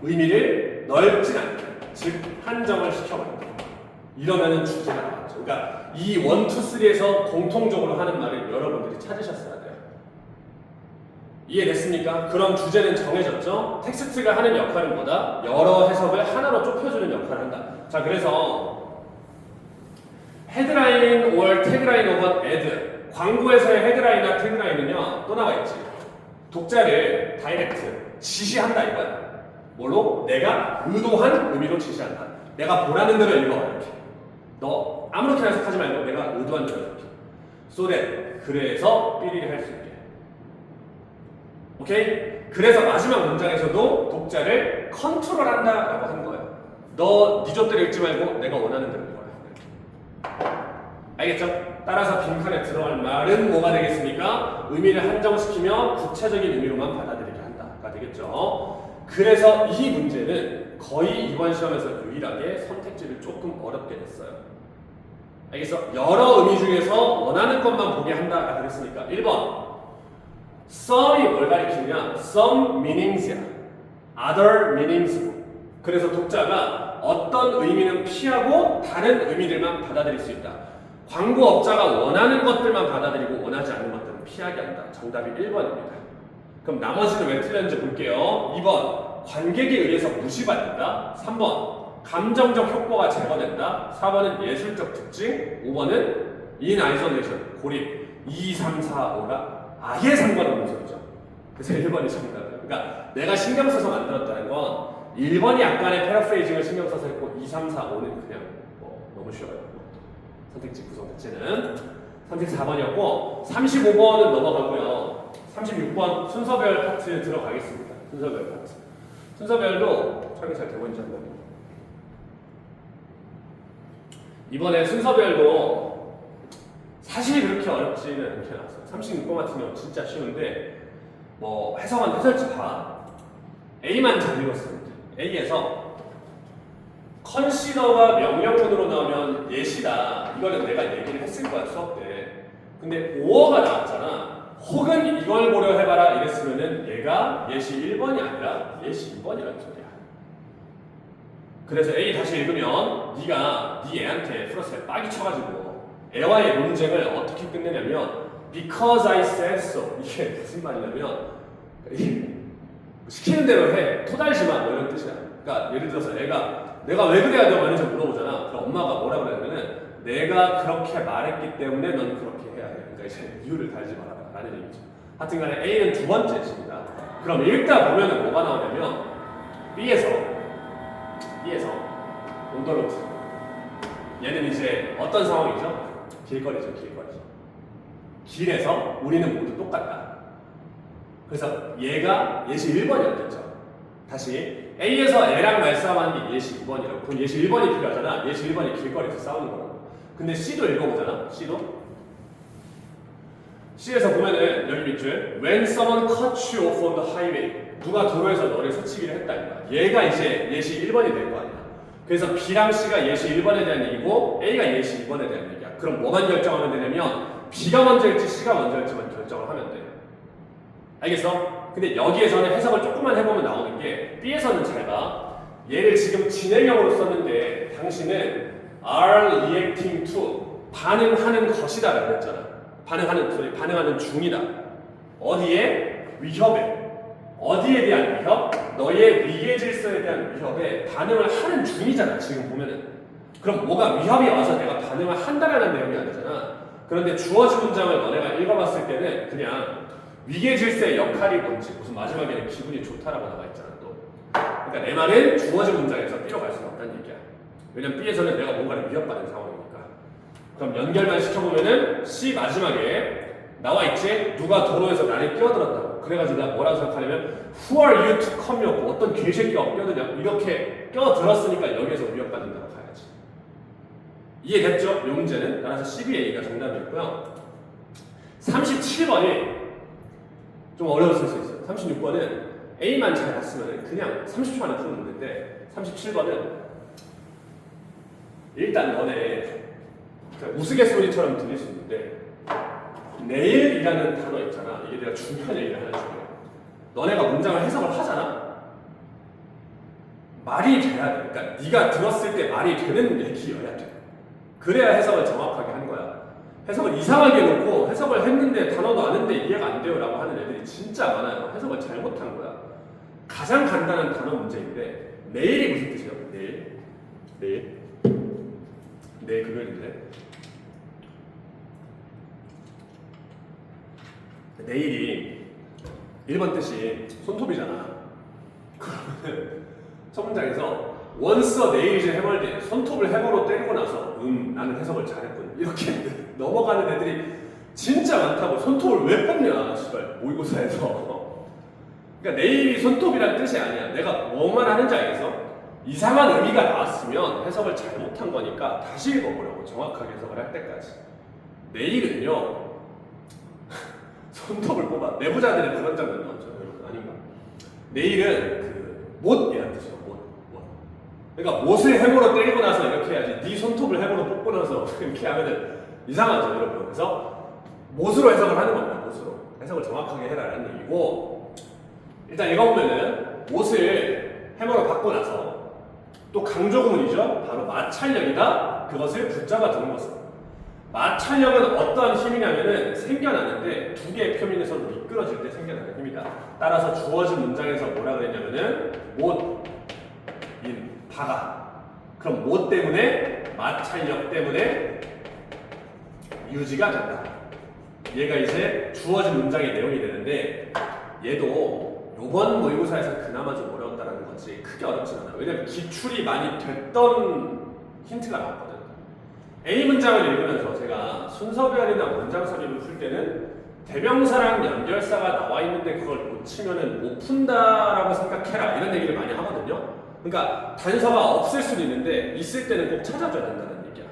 의미를 넓진 않게, 즉 한정을 시켜버린다. 이러면은 주제가 나왔죠. 그러니까 이 1, 2, 3에서 공통적으로 하는 말을 여러분들이 찾으셨어야 돼요. 이해됐습니까? 그럼 주제는 정해졌죠? 텍스트가 하는 역할은 뭐다? 여러 해석을 하나로 좁혀주는 역할을 한다. 자, 그래서 헤드라인 or 태그라인 of an ad. 광고에서의 헤드라인이나 태그라인은요 또 나와 있지. 독자를 다이렉트 지시한다 이거야. 뭘로? 내가 의도한 의미로 지시한다. 내가 보라는 대로 읽어 이렇게. 너 아무렇게나 해석하지 말고 내가 의도한 대로 이렇게. So that 그래서 삐리리 할 수 있게. 오케이? 그래서 마지막 문장에서도 독자를 컨트롤한다라고 하는 거예요. 너 네 좆대로 읽지 말고 내가 원하는 대로 읽어라. 알겠죠? 따라서 빈칸에 들어갈 말은 뭐가 되겠습니까? 의미를 한정시키며 구체적인 의미로만 받아들이게 한다가 되겠죠. 그래서 이 문제는 거의 이번 시험에서 유일하게 선택지를 조금 어렵게 냈어요. 알겠어? 여러 의미 중에서 원하는 것만 보게 한다가 되겠으니까 1번 some이 뭘 가리키느냐? some meanings야. other meanings. 그래서 독자가 어떤 의미는 피하고 다른 의미들만 받아들일 수 있다. 광고업자가 원하는 것들만 받아들이고 원하지 않는 것들은 피하게 한다. 정답이 1번입니다. 그럼 나머지는 왜 틀렸는지 볼게요. 2번 관객에 의해서 무시받는다. 3번 감정적 효과가 제거된다. 4번은 예술적 특징. 5번은 in isolation 고립. 2, 3, 4, 5가 아예 상관없는 소리죠. 그래서 1번이 정답이에요. 그러니까 내가 신경 써서 만들었다는 건 1번이 약간의 패러프레이징을 신경 써서 했고 2, 3, 4, 5는 그냥 너무 쉬워요. 선택지 구성 자체는 34번이었고 35번은 넘어가고요. 36번 순서별 파트 들어가겠습니다. 순서별 파트. 순서별도 촬영 잘 되고 있는지 한번. 이번에 순서별도 사실 그렇게 어렵지는 않게 나왔어요. 36번 같은 경우 진짜 쉬운데 뭐 해석은 해설지 봐. A만 잘 읽었습니다. A에서 컨시더가 명령문으로 나오면 예시다. 이거는 내가 얘기를 했을 거야 수업 때. 근데 5어가 나왔잖아. 혹은 이걸 보려 해봐라 이랬으면은 얘가 예시 1번이 아니라 예시 2번이라는 소리야. 그래서 A 다시 읽으면 네가 네 애한테 플러스에 빡이 쳐가지고 애와의 논쟁을 어떻게 끝내냐면 because I said so. 이게 무슨 말이냐면 시키는 대로 해. 토달지 마. 뭐 이런 뜻이야. 그러니까 예를 들어서 애가 내가 왜 그래야 되고 하는지 물어보잖아. 그럼 엄마가 뭐라 그러냐면은 내가 그렇게 말했기 때문에 넌 그렇게 해야 해. 그러니까 이제 이유를 달지 마라 라는 얘기죠. 하여튼간에 A는 두 번째입니다. 그럼 읽다 보면은 뭐가 나오냐면 B에서 온더로드. 얘는 이제 어떤 상황이죠? 길거리죠. 길에서 우리는 모두 똑같다. 그래서 얘가 예시 1번이었겠죠. 다시 A에서 A랑 말싸움하는 게 예시 2번이라고. 그럼 예시 1번이 필요하잖아. 예시 1번이 길거리에서 싸우는 거라고. 근데 C도 읽어보잖아. C에서 보면은 여기 밑줄 When someone cuts you off on the highway. 누가 도로에서 너를 스치기를 했다 이거야. 얘가 이제 예시 1번이 될 거 아니야. 그래서 B랑 C가 예시 1번에 대한 얘기고 A가 예시 2번에 대한 얘기야. 그럼 뭐만 결정하면 되냐면 B가 먼저일지 C가 먼저일지만 결정을 하면 돼. 알겠어? 근데 여기에서는 해석을 조금만 해보면 나오는 게 B에서는 잘 봐. 얘를 지금 진행형으로 썼는데 당신은 are reacting to 반응하는 것이다 라고 했잖아. 반응하는 중이다. 어디에? 위협에. 어디에 대한 위협? 너의 위계 질서에 대한 위협에 반응을 하는 중이잖아. 지금 보면은. 그럼 뭐가 위협이 와서 내가 반응을 한다라는 내용이 아니잖아. 그런데 주어진 문장을 너네가 읽어봤을 때는 그냥 위계 질서의 역할이 뭔지 무슨 마지막에는 기분이 좋다라고 나와 있잖아 또. 그러니까 내 말은 주어진 문장에서 B로 갈 수가 없다는 얘기야. 왜냐면 B에서는 내가 뭔가를 위협받는 상황이니까. 그럼 연결만 시켜보면은 C 마지막에 나와 있지? 누가 도로에서 나를 끼어들었다고. 그래가지고 내가 뭐라고 생각하냐면 Who are you to come here? 어떤 개새끼가 끼어드냐? 이렇게 끼어들었으니까 여기에서 위협받는다고 가야지. 이해됐죠? 이 문제는 따라서 12A가 정답이었고요. 37번이 좀 어려웠을 수 있어요. 36번은 A만 잘 봤으면 그냥 30초 안에 푸는 문제인데 37번은 일단 너네 우스갯소리처럼 들릴 수 있는데 내일이라는 단어 있잖아. 이게 내가 중요한 얘기를 하나 줄게. 너네가 문장을 해석을 하잖아. 말이 돼야 돼. 그러니까 네가 들었을 때 말이 되는 얘기여야 돼. 그래야 해석을 정확하게 하는 거야. 해석을 이상하게 놓고 해석을 했는데 단어도 아는데 이해가 안 돼요 라고 하는 애들이 진짜 많아요. 해석을 잘못한 거야. 가장 간단한 단어 문제인데 내일이 무슨 뜻이에요? 내일 금요일인데 내일이 1번 뜻이 손톱이잖아. 그러면 첫 문장에서 once a nail is hammered, 손톱을 해머로 때리고 나서 나는 해석을 잘했군 이렇게 넘어가는 애들이 진짜 많다고. 손톱을 왜 뽑냐 씨발 모의고사에서. 그러니까 네일이 손톱이란 뜻이 아니야. 내가 뭐만 하는지 알겠어? 이상한 의미가 나왔으면 해석을 잘못한 거니까 다시 읽어보려고, 정확하게 해석을 할 때까지. 네일은요 손톱을 뽑아. 내부자들은 그런 장면 나오죠 여러분. 아닌가? 네일은 못이란 뜻이야. 못. 그러니까 못을 해머로 때리고 나서 이렇게 해야지. 네 손톱을 해머로 뽑고 나서 이렇게 하면은 이상하죠 여러분. 그래서 못으로 해석을 하는 겁니다. 못으로 해석을 정확하게 해라라는 얘기고, 일단 읽어보면은 못을 해머로 받고 나서 또 강조구문이죠. 바로 마찰력이다. 그것을 붙잡아 두는 것은. 마찰력은 어떠한 힘이냐면은 생겨나는데 두 개의 표면이 서로 미끄러질 때 생겨나는 힘이다. 따라서 주어진 문장에서 뭐라 그랬냐면은 못, 인, 박아. 그럼 못 때문에, 마찰력 때문에 유지가 된다. 얘가 이제 주어진 문장의 내용이 되는데, 얘도 요번 모의고사에서 그나마 좀 어려웠다라는 거지 크게 어렵진 않아. 왜냐면 기출이 많이 됐던 힌트가 나왔거든. A 문장을 읽으면서 제가 순서별이나 문장서리를 풀 때는 대명사랑 연결사가 나와 있는데 그걸 놓치면은 못 푼다라고 생각해라 이런 얘기를 많이 하거든요. 그러니까 단서가 없을 수도 있는데 있을 때는 꼭 찾아줘야 된다는 얘기야.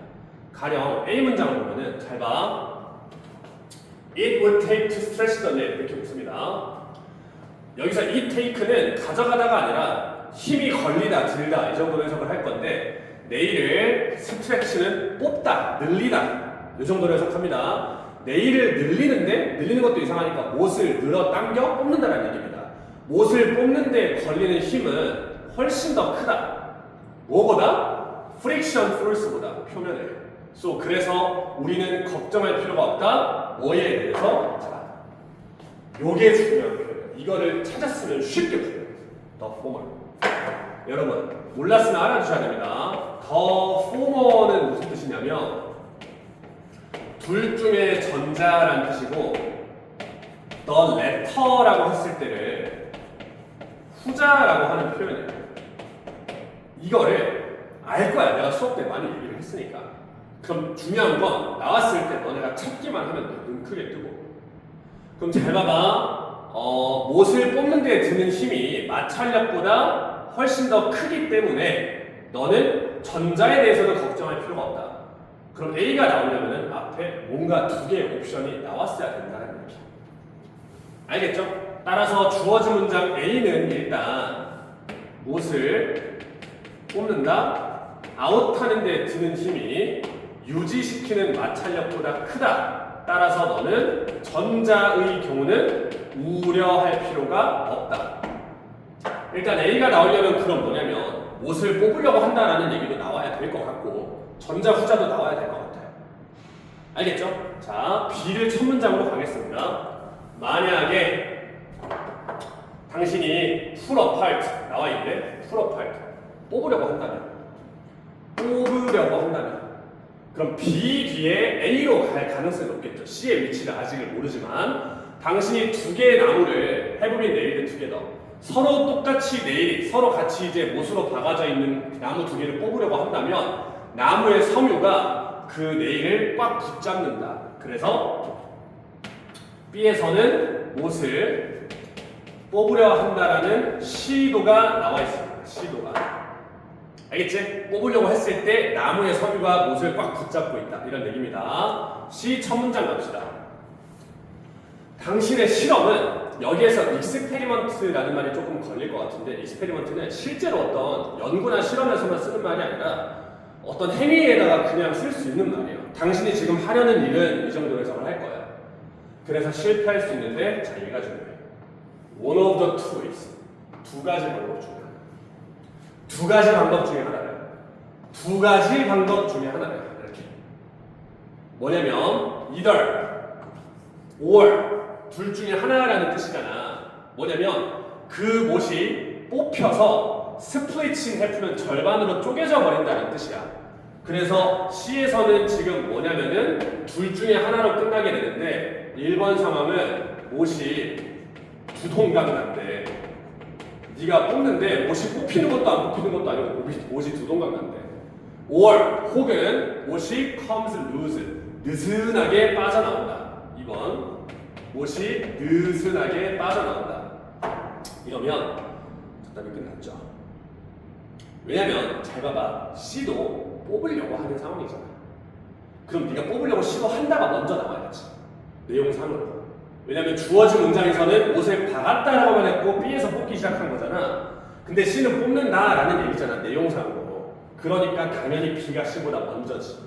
가령 A 문장을 보면은 잘 봐. It would take to stretch the net 이렇게 붙습니다. 여기서 이 take는 가져가다가 아니라 힘이 걸리다, 들다 이 정도로 해석을 할 건데, 네일을 stretch는 뽑다, 늘리다 이 정도로 해석합니다. 네일을 늘리는 것도 이상하니까 못을 늘어 당겨 뽑는다는 얘기입니다. 못을 뽑는데 걸리는 힘은 훨씬 더 크다. 뭐보다? friction force보다, 표면을. 그래서 우리는 걱정할 필요가 없다. 뭐에 대해서? 자, 요게 중요한 표현. 이거를 찾았으면 쉽게 풀어요. The former. 여러분 몰랐으면 알아주셔야 됩니다. The former는 무슨 뜻이냐면 둘 중에 전자란 뜻이고, the latter라고 했을 때를 후자라고 하는 표현이에요. 이거를 알 거야. 내가 수업 때 많이 얘기를 했으니까. 그럼 중요한 건 나왔을 때 너네가 찾기만 하면 돼. 눈 크게 뜨고. 그럼 잘 봐봐. 못을 뽑는 데 드는 힘이 마찰력보다 훨씬 더 크기 때문에 너는 전자에 대해서는 걱정할 필요가 없다. 그럼 A가 나오려면 앞에 뭔가 두 개의 옵션이 나왔어야 된다는 얘기. 알겠죠? 따라서 주어진 문장 A는 일단 못을 뽑는다. 아웃하는 데 드는 힘이 유지시키는 마찰력보다 크다. 따라서 너는 전자의 경우는 우려할 필요가 없다. 일단 A가 나오려면 그럼 뭐냐면 못을 뽑으려고 한다라는 얘기도 나와야 될 것 같고, 전자 후자도 나와야 될 것 같아요. 알겠죠? 자, B를 첫 문장으로 가겠습니다. 만약에 당신이 pull apart 나와 있는데 pull apart 뽑으려고 한다면 그럼 B 뒤에 A로 갈 가능성이 높겠죠. C의 위치를 아직은 모르지만 당신이 두 개의 나무를 해부민 네일드 투게더 서로 똑같이 네일이 서로 같이 이제 못으로 박아져 있는 나무 두 개를 뽑으려고 한다면 나무의 섬유가 그 네일을 꽉 붙잡는다. 그래서 B에서는 못을 뽑으려 한다라는 시도가 나와 있습니다. 시도가. 알겠지? 뽑으려고 했을 때 나무의 섬유가 못을 꽉 붙잡고 있다. 이런 얘기입니다. C 첫 문장 갑시다. 당신의 실험은 여기에서 익스페리먼트라는 말이 조금 걸릴 것 같은데, 익스페리먼트는 실제로 어떤 연구나 실험에서만 쓰는 말이 아니라 어떤 행위에다가 그냥 쓸 수 있는 말이에요. 당신이 지금 하려는 일은 이 정도로 해석을 할 거예요. 그래서 실패할 수 있는데, 자, 얘가 중요해요. One of the two ways. 두 가지 방법 중에 하나. 두 가지 방법 중에 하나래요. 두 가지 방법 중에 하나래요. 이렇게. 뭐냐면 either or 둘 중에 하나라는 뜻이잖아. 뭐냐면 그 못이 뽑혀서 스플리칭 해프는 절반으로 쪼개져 버린다는 뜻이야. 그래서 C에서는 지금 뭐냐면은 둘 중에 하나로 끝나게 되는데 1번 상황은 못이 두 동강난데 네가 뽑는데 못이 뽑히는 것도 안 뽑히는 것도 아니고 못이 두 동강난데 or 혹은 못이 comes loose 느슨하게 빠져나온다. 2번 못이 느슨하게 빠져나온다. 이러면 정답이 끝났죠. 왜냐면 잘 봐봐. C도 뽑으려고 하는 상황이잖아. 그럼 네가 뽑으려고 시도한다가 먼저 나와야지. 내용상으로. 왜냐면 주어진 문장에서는 옷을 박았다라고만 했고 B에서 뽑기 시작한 거잖아. 근데 C는 뽑는다라는 얘기잖아. 내용상으로. 그러니까 당연히 B가 C보다 먼저지.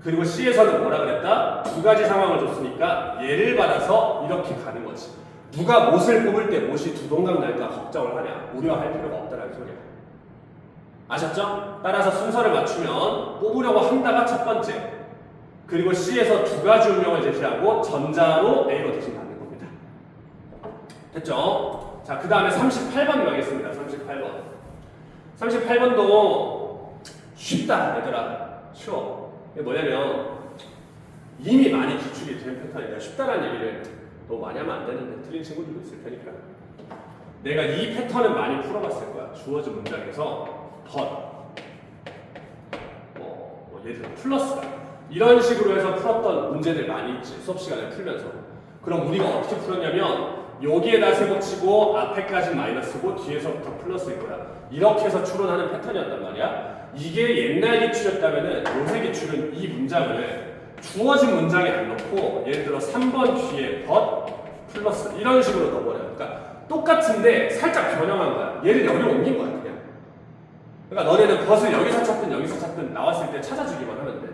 그리고 C에서는 뭐라 그랬다? 두 가지 상황을 줬으니까 얘를 받아서 이렇게 가는 거지. 누가 못을 뽑을 때 못이 두 동강 날까 걱정을 하냐? 우려할 필요가 없다라는 소리야. 아셨죠? 따라서 순서를 맞추면 뽑으려고 한다가 첫 번째. 그리고 C에서 두 가지 운명을 제시하고 전자로 A로 대신 받는 겁니다. 됐죠? 자, 그 다음에 38번 가겠습니다. 38번. 38번도 쉽다, 얘들아. 쉬워. 이게 뭐냐면 이미 많이 기출이 된 패턴이다. 쉽다라는 얘기를 너무 많이 하면 안 되는데 틀린 친구들도 있을 테니까. 내가 이 패턴은 많이 풀어봤을 거야. 주어진 문장에서 예를 들어 플러스다. 이런 식으로 해서 풀었던 문제들 많이 있지. 수업 시간에 풀면서. 그럼 우리가 어떻게 풀었냐면 여기에다 세고치고 앞에까지 마이너스고 뒤에서부터 플러스일 거야. 이렇게 해서 추론하는 패턴이었단 말이야. 이게 옛날 기출이었다면은 요새 기출은 이 문장을 주어진 문장에 안 넣고 예를 들어 3번 뒤에 플러스 이런 식으로 넣어버려요. 그러니까 똑같은데 살짝 변형한 거야. 얘를 여기로 옮긴 거야 그냥. 그러니까 너네는 벗을 여기서 찾든 나왔을 때 찾아주기만 하면 돼.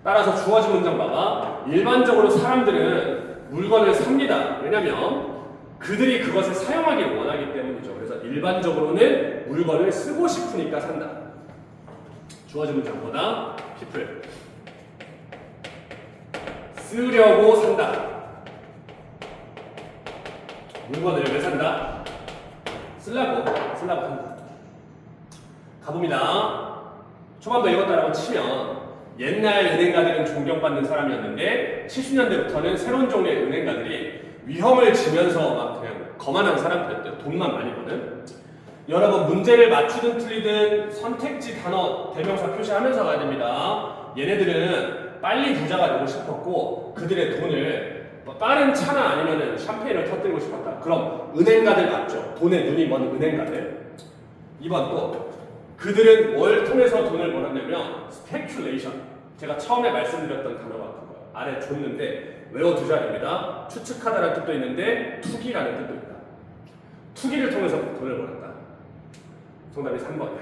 따라서 주어진 문장 봐봐. 일반적으로 사람들은 물건을 삽니다. 왜냐면 그들이 그것을 사용하기를 원하기 때문이죠. 그래서 일반적으로는 물건을 쓰고 싶으니까 산다. 주어진 문장보다 people 쓰려고 산다. 물건을 왜 산다? 쓰려고 산다. 가봅니다. 초반도 읽었다라고 치면 옛날 은행가들은 존경받는 사람이었는데 70년대부터는 새로운 종류의 은행가들이 위험을 지면서 막 그냥 거만한 사람들이었대요. 돈만 많이 버는. 여러분 문제를 맞추든 틀리든 선택지 단어 대명사 표시하면서 가야 됩니다. 얘네들은 빨리 부자가 되고 싶었고 그들의 돈을 빠른 차나 아니면 샴페인을 터뜨리고 싶었다. 그럼 은행가들 맞죠? 돈에 눈이 먼 은행가들. 2번 또 그들은 뭘 통해서 돈을 벌었냐면 스페큘레이션. 제가 처음에 말씀드렸던 단어가 그거예요. 아래 줬는데 외워두셔야 됩니다. 추측하다라는 뜻도 있는데 투기라는 뜻도 있다. 투기를 통해서 돈을 벌었다. 정답이 3번이야.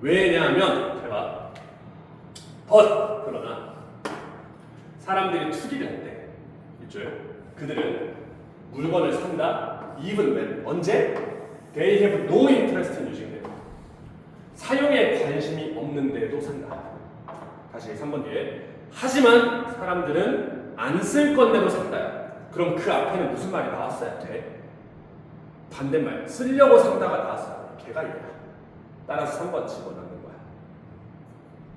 왜냐하면 잘 봐. 그러나 사람들이 투기를 했대. 있죠? 그들은 물건을 산다. even when 언제? They have no interest in using them. 사용에 관심이 없는데도 산다. 다시 3번 뒤에. 하지만 사람들은 안 쓸 건데도 산다. 그럼 그 앞에는 무슨 말이 나왔어야 돼? 반대말. 쓰려고 산다가 나왔어야 돼. 걔가 이거야. 따라서 3번 집어넣는 거야.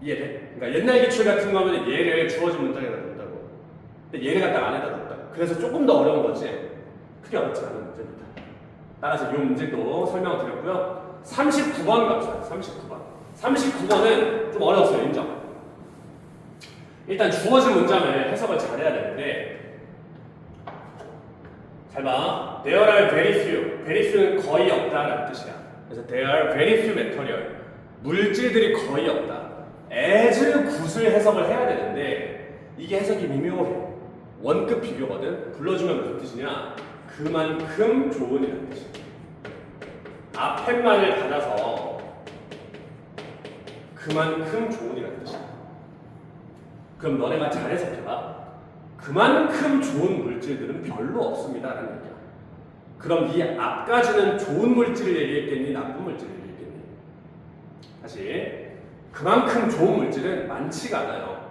이해돼? 그러니까 옛날 기출 같은 거면 얘를 주어진 문장에다 넣는다고. 근데 얘를 갖다 안에다 넣는다. 그래서 조금 더 어려운 거지. 크게 어렵지 않은 문제입니다. 따라서 이 문제도 설명을 드렸고요. 39번 갑시다. 39번은 좀 어려웠어요. 인정. 일단 주어진 문장을 해석을 잘해야 되는데 잘 봐. There are very few. very few는 거의 없다라는 뜻이야. 그래서 there are very few material. 물질들이 거의 없다. as good을 해석을 해야 되는데 이게 해석이 미묘해. 원급 비교거든. 불러주면 무슨 뜻이냐? 그만큼 좋은이라는 뜻이야. 앞에 말을 받아서 그만큼 좋은이라는 뜻이야. 그럼 너네가 잘 해석해봐. 그만큼 좋은 물질들은 별로 없습니다 라는 얘기야. 그럼 이 앞까지는 좋은 물질을 얘기했겠니? 나쁜 물질을 얘기했겠니? 다시 그만큼 좋은 물질은 많지가 않아요.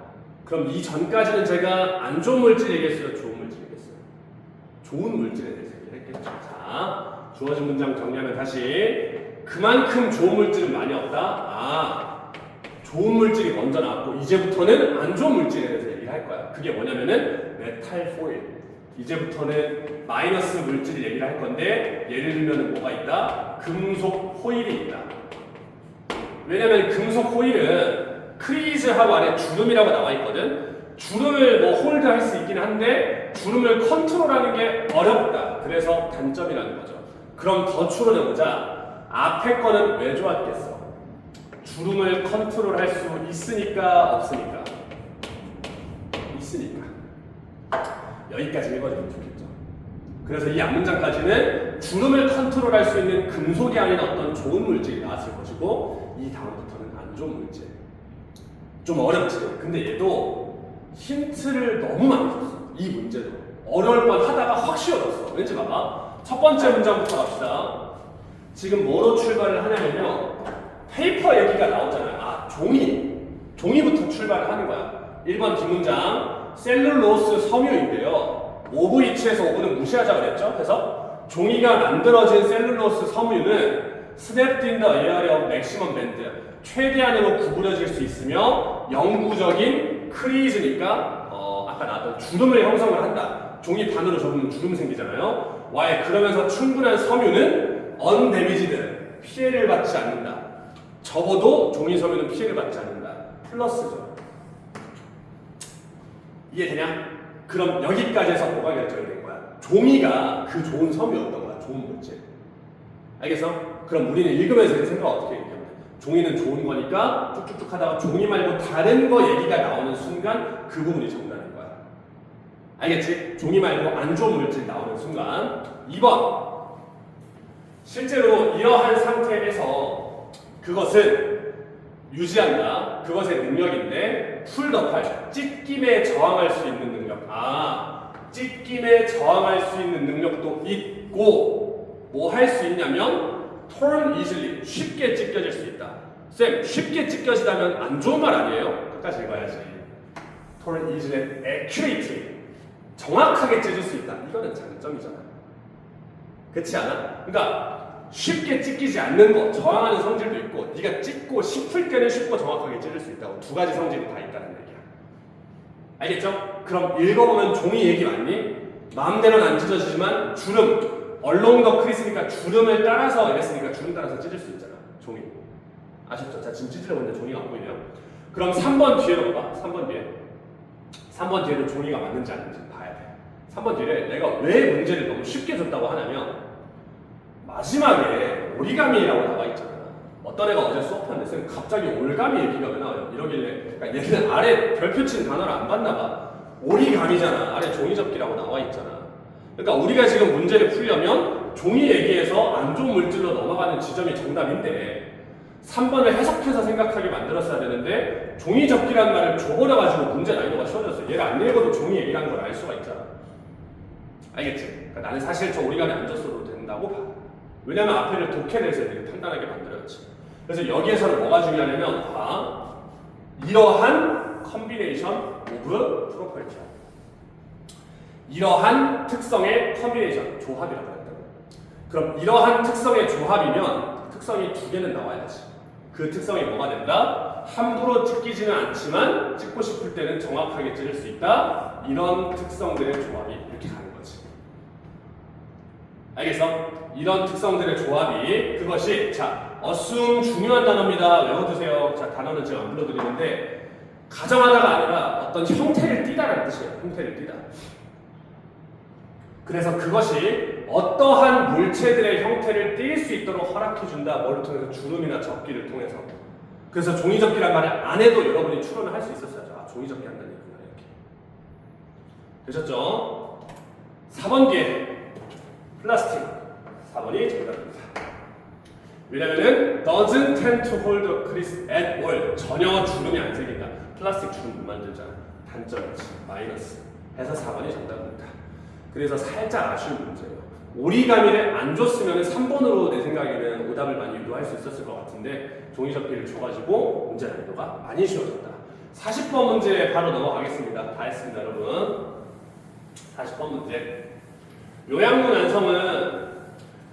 그럼 이 전까지는 제가 안 좋은 물질 얘기했어요? 좋은 물질 얘기했어요? 좋은 물질에 대해서 얘기했겠죠. 자, 주어진 문장 정리하면 다시 그만큼 좋은 물질은 많이 없다. 좋은 물질이 먼저 나왔고 이제부터는 안 좋은 물질에 대해서 얘기를 할 거야. 그게 뭐냐면은 메탈 포일. 이제부터는 마이너스 물질 얘기를 할 건데 예를 들면 뭐가 있다? 금속 호일이 있다. 왜냐면 금속 호일은 크리즈하고 안에 주름이라고 나와 있거든. 주름을 뭐 홀드할 수 있긴 한데 주름을 컨트롤하는 게 어렵다. 그래서 단점이라는 거죠. 그럼 더 추론해보자. 앞에 거는 왜 좋았겠어? 주름을 컨트롤할 수 있으니까 없으니까? 있으니까. 여기까지 읽어주면 좋겠죠. 그래서 이 앞문장까지는 주름을 컨트롤할 수 있는 금속이 아닌 어떤 좋은 물질이 나왔을 것이고 이 다음부터는 안 좋은 물질. 좀 어렵지. 근데 얘도 힌트를 너무 많이 줬어. 이 문제도. 어려울 뻔 하다가 확 쉬워졌어. 왠지 봐봐. 첫 번째 문장부터 갑시다. 지금 뭐로 출발을 하냐면요. 페이퍼 얘기가 나오잖아요. 아, 종이부터 출발을 하는 거야. 1번 뒷문장. 셀룰로스 섬유인데요. OVH에서 오브는 무시하자 그랬죠. 그래서 종이가 만들어진 셀룰로스 섬유는 스냅드 인 더 에어리어 맥시멈 밴드 최대한으로 구부려질 수 있으며 영구적인 크리즈니까 아까 나왔던 주름을 형성을 한다. 종이 반으로 접으면 주름 생기잖아요. 와에 그러면서 충분한 섬유는 언데미지드 피해를 받지 않는다. 접어도 종이 섬유는 피해를 받지 않는다. 플러스죠. 이해되냐? 그럼 여기까지에서 뭐가 결정이 된 거야? 종이가 그 좋은 섬유였던 거야. 좋은 물질. 알겠어? 그럼 우리는 읽으면서 이 생각 어떻게 얘기하면 돼? 종이는 좋은 거니까 쭉쭉쭉 하다가 종이 말고 다른 거 얘기가 나오는 순간 그 부분이 정답인 거야. 알겠지? 종이 말고 안 좋은 물질 나오는 순간. 2번. 실제로 이러한 상태에서 그것을 유지한다. 그것의 능력인데 풀더팔 찢김에 저항할 수 있는 능력. 찢김에 저항할 수 있는 능력도 있고 뭐 할 수 있냐면 torn easily 쉽게 찢겨질 수 있다. 쌤 쉽게 찢겨지다면 안 좋은 말 아니에요? 끝까지 읽어야지. torn easily accurately 정확하게 찢을 수 있다. 이거는 장점이잖아. 그렇지 않아? 그러니까 쉽게 찢기지 않는 거 저항하는 성질도 있고 네가 찢고 싶을 때는 쉽고 정확하게 찢을 수 있다고 두 가지 성질이 다 있다는 얘기야. 알겠죠? 그럼 읽어보면 종이 얘기 맞니? 마음대로는 안 찢어지지만 주름 얼롱 더 크리스니까 주름을 따라서 이랬으니까 주름 따라서 찢을 수 있잖아. 종이 아셨죠? 자 지금 찢으려고 했는데 종이가 안 보이네요. 그럼 3번 뒤에로 봐. 3번 뒤에 3번 뒤에도 종이가 맞는지 아닌지 봐야 돼. 3번 뒤에 내가 왜 문제를 너무 쉽게 줬다고 하냐면 마지막에 오리가미라고 나와 있잖아. 어떤 애가 어제 수업하는데 쌤 갑자기 올가미 얘기가 왜 나와요? 이러길래 그러니까 얘는 아래 별표 친 단어를 안 봤나 봐. 오리가미잖아. 아래 종이접기라고 나와 있잖아. 그러니까 우리가 지금 문제를 풀려면 종이 얘기에서 안 좋은 물질로 넘어가는 지점이 정답인데 3번을 해석해서 생각하게 만들었어야 되는데 종이접기라는 말을 줘버려가지고 문제 난이도가 쉬워졌어. 얘가 안 읽어도 종이 얘기라는 걸 알 수가 있잖아. 알겠지? 그러니까 나는 사실 저 오리가미 안 줬어도 된다고 봐. 왜냐면 앞에를 독해내서 되게 단단하게 만들어야지. 그래서 여기에서는 뭐가 중요하냐면 이러한 컨비네이션 오브 프로퍼티 이러한 특성의 컨비네이션 조합이라고 했다고. 그럼 이러한 특성의 조합이면 특성이 두 개는 나와야지. 그 특성이 뭐가 된다? 함부로 찢기지는 않지만 찢고 싶을 때는 정확하게 찢을 수 있다. 이런 특성들의 조합이 이렇게 가는 거지. 알겠어? 이런 특성들의 조합이 그것이 자 assume 중요한 단어입니다. 외워두세요. 자 단어는 제가 안 불러드리는데 가정하다가 아니라 어떤 형태를 띠다라는 뜻이에요. 형태를 띠다. 그래서 그것이 어떠한 물체들의 형태를 띌 수 있도록 허락해준다. 뭐를 통해서 주름이나 접기를 통해서. 그래서 종이접기란 말을 안 해도 여러분이 추론을 할 수 있었어요. 아 종이접기 한다는 얘기구나 이렇게. 되셨죠? 4번 기회 플라스틱 4번이 정답입니다. 왜냐면은 doesn't tend to hold a crease at all 전혀 주름이 안 생긴다. 플라스틱 주름 못 만들잖아. 단점이지. 마이너스 해서 4번이 정답입니다. 그래서 살짝 아쉬운 문제예요. 오리가미를 안 줬으면 3번으로 내 생각에는 오답을 많이 유도할 수 있었을 것 같은데 종이접기를 줘가지고 문제 난이도가 많이 쉬워졌다. 40번 문제 바로 넘어가겠습니다. 다 했습니다 여러분. 40번 문제 요양문 완성은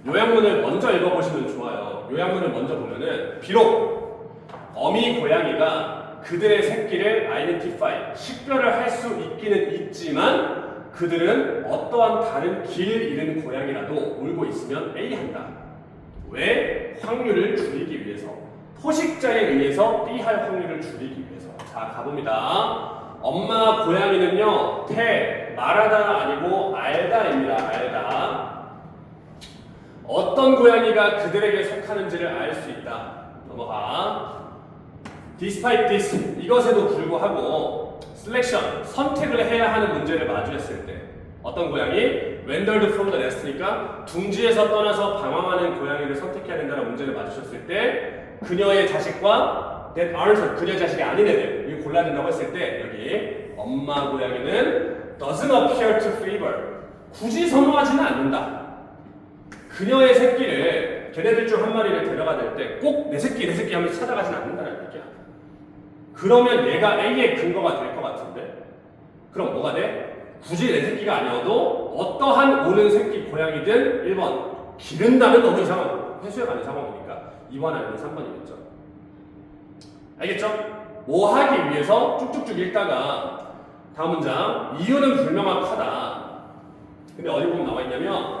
요양문을 먼저 읽어보시면 좋아요. 요양문을 먼저 보면은 비록 어미 고양이가 그들의 새끼를 identify, 식별을 할 수 있기는 있지만 그들은 어떠한 다른 길 잃은 고양이라도 울고 있으면 A한다. 왜? 확률을 줄이기 위해서. 포식자에 의해서 B할 확률을 줄이기 위해서. 자, 가봅니다. 엄마 고양이는요, 말하다 아니고 알다입니다. 알다. 어떤 고양이가 그들에게 속하는지를 알 수 있다. 넘어가. Despite this, 이것에도 불구하고 selection, 선택을 해야 하는 문제를 마주했을 때 어떤 고양이? wandered from the nest니까 둥지에서 떠나서 방황하는 고양이를 선택해야 된다는 문제를 마주쳤을 때 그녀의 자식과 that aren't, 그녀의 자식이 아닌 애들 이거 골라야 된다고 했을 때 여기 엄마 고양이는 doesn't appear to favor, 굳이 선호하지는 않는다. 그녀의 새끼를 걔네들 중 한 마리를 데려가 될 때 꼭 내 새끼 하면서 찾아가진 않는다는 얘기야. 그러면 얘가 A의 근거가 될 것 같은데 그럼 뭐가 돼? 굳이 내 새끼가 아니어도 어떠한 오는 새끼 고양이든 1번 기른다면 너무 이상하고 회수에 가는 상황이니까 2번 아니면 3번이겠죠. 알겠죠? 뭐 하기 위해서 쭉쭉쭉 읽다가 다음 문장 이유는 불명확하다. 근데 어디 보면 나와 있냐면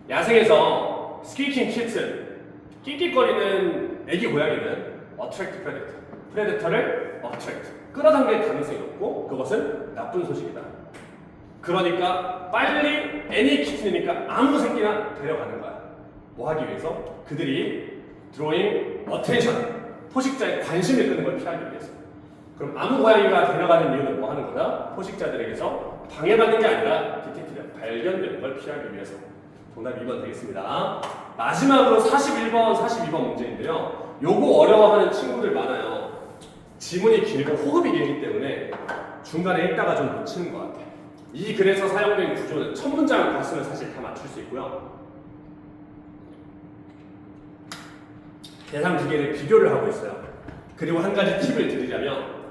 야생에서 스퀴킹 키튼, 끽끽거리는 애기 고양이는 attract predator, 프레데터를 attract, 끌어당길 가능성이 높고 그것은 나쁜 소식이다. 그러니까 빨리 애니 키튼이니까 아무 새끼나 데려가는 거야. 뭐 하기 위해서? 그들이 drawing attention, 포식자의 관심을 끄는 걸 피하기 위해서. 그럼 아무 고양이가 데려가는 이유는 뭐 하는 거다? 포식자들에게서 방해받는 게 아니라 디텍티브, 발견되는 걸 피하기 위해서. 정답 2번 되겠습니다. 마지막으로 41번, 42번 문제인데요. 요거 어려워하는 친구들 많아요. 지문이 길고 호흡이 길기 때문에 중간에 읽다가 좀 놓치는 것 같아요. 이 글에서 사용된 구조는 첫 문장을 봤으면 사실 다 맞출 수 있고요. 대상 두 개를 비교를 하고 있어요. 그리고 한 가지 팁을 드리자면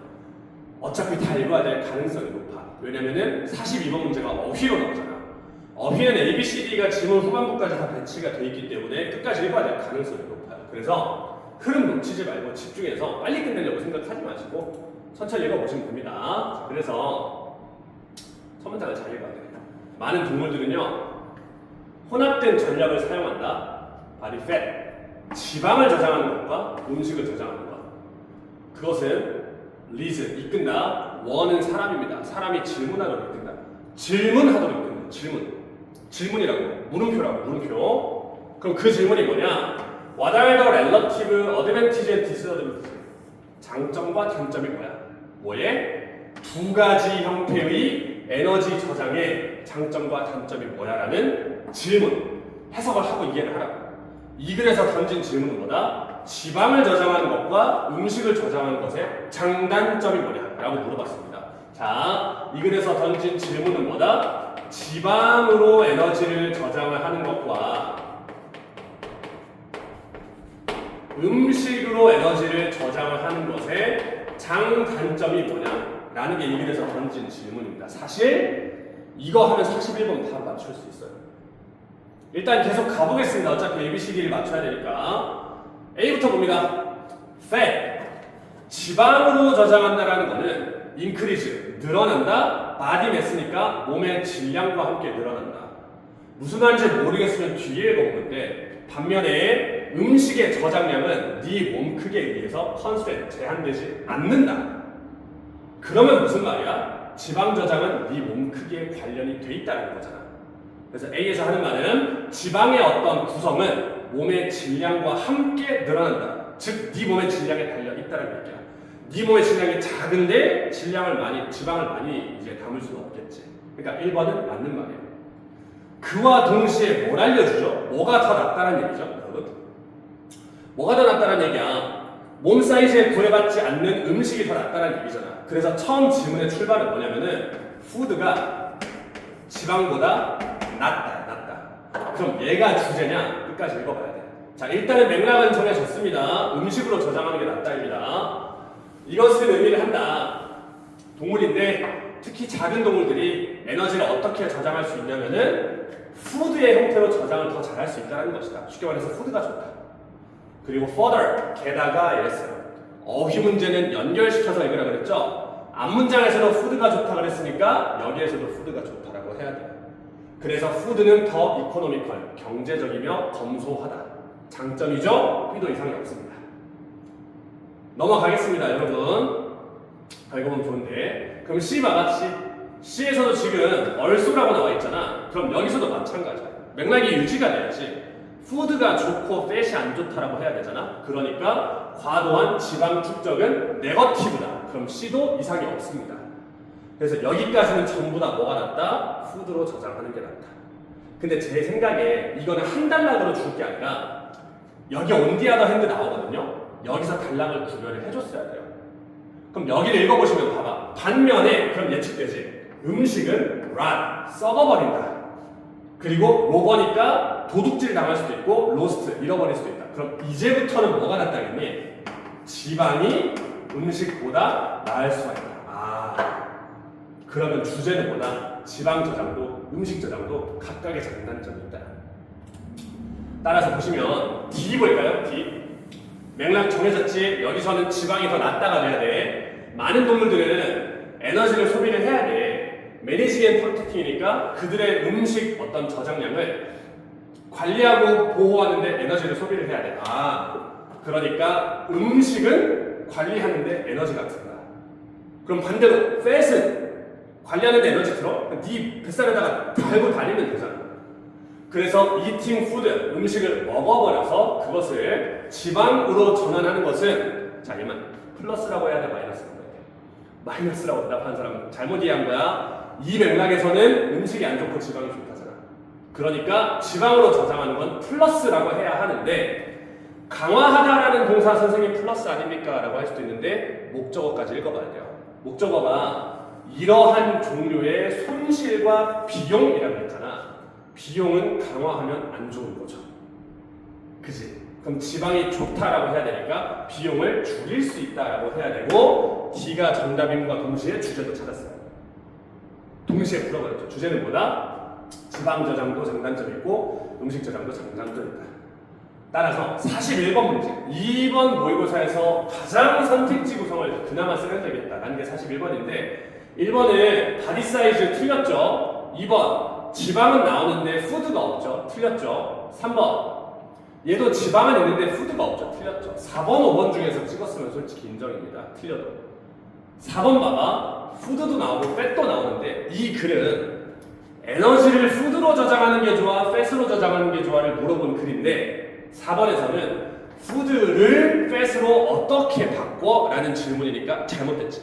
어차피 다 읽어야 될 가능성이 높아. 왜냐면은 42번 문제가 어휘로 나오잖아. 어휘는 A, B, C, D가 지문 후반부까지 다 배치가 돼 있기 때문에 끝까지 읽어야 될 가능성이 높아요. 그래서 흐름 놓치지 말고 집중해서 빨리 끝내려고 생각하지 마시고 천천히 읽어보시면 됩니다. 그래서 첫 문장을 잘 읽어야 돼요. 많은 동물들은요 혼합된 전략을 사용한다. body fat, 지방을 저장하는 것과 음식을 저장하는 것. 그것은 리즈, 이끈다. 원은 사람입니다. 사람이 질문하도록 이끈다. 질문하도록 이끈다. 질문이라고. 물음표라고. 물음표. 그럼 그 질문이 뭐냐? What are the relative advantages and disadvantages? 장점과 단점이 뭐야? 뭐에? 두 가지 형태의 에너지 저장의 장점과 단점이 뭐야? 라는 질문. 해석을 하고 이해를 하라고. 이 글에서 던진 질문은 뭐다? 지방을 저장하는 것과 음식을 저장하는 것의 장단점이 뭐냐? 라고 물어봤습니다. 자, 이 글에서 던진 질문은 뭐다? 지방으로 에너지를 저장을 하는 것과 음식으로 에너지를 저장을 하는 것의 장단점이 뭐냐? 라는 게 이 글에서 던진 질문입니다. 사실 이거 하면 41번 바로 맞출 수 있어요. 일단 계속 가보겠습니다. 어차피 ABCD를 맞춰야 되니까. A부터 봅니다. fat, 지방으로 저장한다라는 거는 increase, 늘어난다. body mass니까 몸의 질량과 함께 늘어난다. 무슨 말인지 모르겠으면 뒤에 읽어보는데 반면에 음식의 저장량은 네 몸 크기에 의해서 constraint, 제한되지 않는다. 그러면 무슨 말이야? 지방 저장은 네 몸 크기에 관련이 돼 있다는 거잖아. 그래서 A에서 하는 말은 지방의 어떤 구성은 몸의 질량과 함께 늘어난다. 즉, 네 몸의 질량에 달려 있다는 얘기야. 네 몸의 질량이 작은데 지방을 많이 이제 담을 수는 없겠지. 그러니까 1번은 맞는 말이에요. 그와 동시에 뭘 알려주죠? 뭐가 더 낫다는 얘기죠, 여러분? 뭐가 더 낫다는 얘기야? 몸 사이즈에 구애받지 않는 음식이 더 낫다는 얘기잖아. 그래서 처음 질문의 출발은 뭐냐면은 푸드가 지방보다 낫다. 그럼 얘가 주제냐? 끝까지 읽어봐야 돼. 자, 일단은 맥락은 정해졌습니다. 음식으로 저장하는 게 낫다입니다. 이것은 의미를 한다. 동물인데 특히 작은 동물들이 에너지를 어떻게 저장할 수 있냐면은 푸드의 형태로 저장을 더 잘할 수 있다는 것이다. 쉽게 말해서 푸드가 좋다. 그리고 further, 게다가 이랬어요. 어휘 문제는 연결시켜서 읽으라 그랬죠? 앞문장에서도 푸드가 좋다 그랬으니까 여기에서도 푸드가 좋다라고 해야 돼요. 그래서 푸드는 더 이코노미컬, 경제적이며 검소하다. 장점이죠? B도 이상이 없습니다. 넘어가겠습니다, 여러분. 읽어보면 좋은데. 그럼 C 봐봐, C. C에서도 지금 얼소라고 나와 있잖아. 그럼 여기서도 마찬가지야. 맥락이 유지가 돼야지. 푸드가 좋고 팻이 안 좋다라고 해야 되잖아. 그러니까 과도한 지방 축적은 네거티브다. 그럼 C도 이상이 없습니다. 그래서 여기까지는 전부 다 뭐가 낫다? 푸드로 저장하는 게 낫다. 근데 제 생각에 이거는 한 단락으로 줄 게 아니라 여기 온디아더 핸드 나오거든요. 여기서 단락을 구별을 해줬어야 돼요. 그럼 여기를 읽어보시면 봐봐. 반면에 그럼 예측되지. 음식은 rot, 썩어버린다. 그리고 로버니까 도둑질 당할 수도 있고 로스트, 잃어버릴 수도 있다. 그럼 이제부터는 뭐가 낫다겠니? 지방이 음식보다 나을 수가 있다. 그러면 주제는 뭐다? 지방 저장도 음식 저장도 각각의 장단점이 있다. 따라서 보시면 D 볼까요? D. 맥락 정해졌지? 여기서는 지방이 더 낫다가 돼야 돼. 많은 동물들은 에너지를 소비를 해야 돼. 매니징 앤 프로텍팅이니까 그들의 음식 어떤 저장량을 관리하고 보호하는데 에너지를 소비를 해야 돼. 그러니까 음식은 관리하는데 에너지가 든다. 그럼 반대로 팻은 관리하는데 에너지 들어? 네 뱃살에다가 달고 다니면 되잖아. 그래서 eating food, 음식을 먹어버려서 그것을 지방으로 전환하는 것은 자, 얘만 플러스라고 해야 돼? 마이너스라고 해야 돼? 마이너스라고 대답하는 사람은 잘못 이해한 거야. 이 맥락에서는 음식이 안 좋고 지방이 좋다잖아. 그러니까 지방으로 저장하는 건 플러스라고 해야 하는데 강화하다라는 동사 선생님 플러스 아닙니까? 라고 할 수도 있는데 목적어까지 읽어봐야 돼요. 목적어가 이러한 종류의 손실과 비용이라고 했잖아. 비용은 강화하면 안 좋은 거죠. 그지? 그럼 지방이 좋다라고 해야 되니까 비용을 줄일 수 있다라고 해야 되고 D가 정답임과 동시에 주제도 찾았어요. 동시에 풀어버렸죠. 주제는 뭐다? 지방 저장도 장단점이 있고 음식 저장도 장단점이 있다. 따라서 41번 문제. 2번 모의고사에서 가장 선택지 구성을 그나마 쓰는 적이 있다라는 게 41번인데 1번은 바디 사이즈 틀렸죠. 2번 지방은 나오는데 푸드가 없죠. 틀렸죠. 3번 얘도 지방은 있는데 푸드가 없죠. 틀렸죠. 4번, 5번 중에서 찍었으면 솔직히 인정입니다. 틀려도. 4번 봐봐. 푸드도 나오고 팻도 나오는데 이 글은 에너지를 푸드로 저장하는 게 좋아, 팻으로 저장하는 게 좋아를 물어본 글인데 4번에서는 푸드를 팻으로 어떻게 바꿔? 라는 질문이니까 잘못됐지.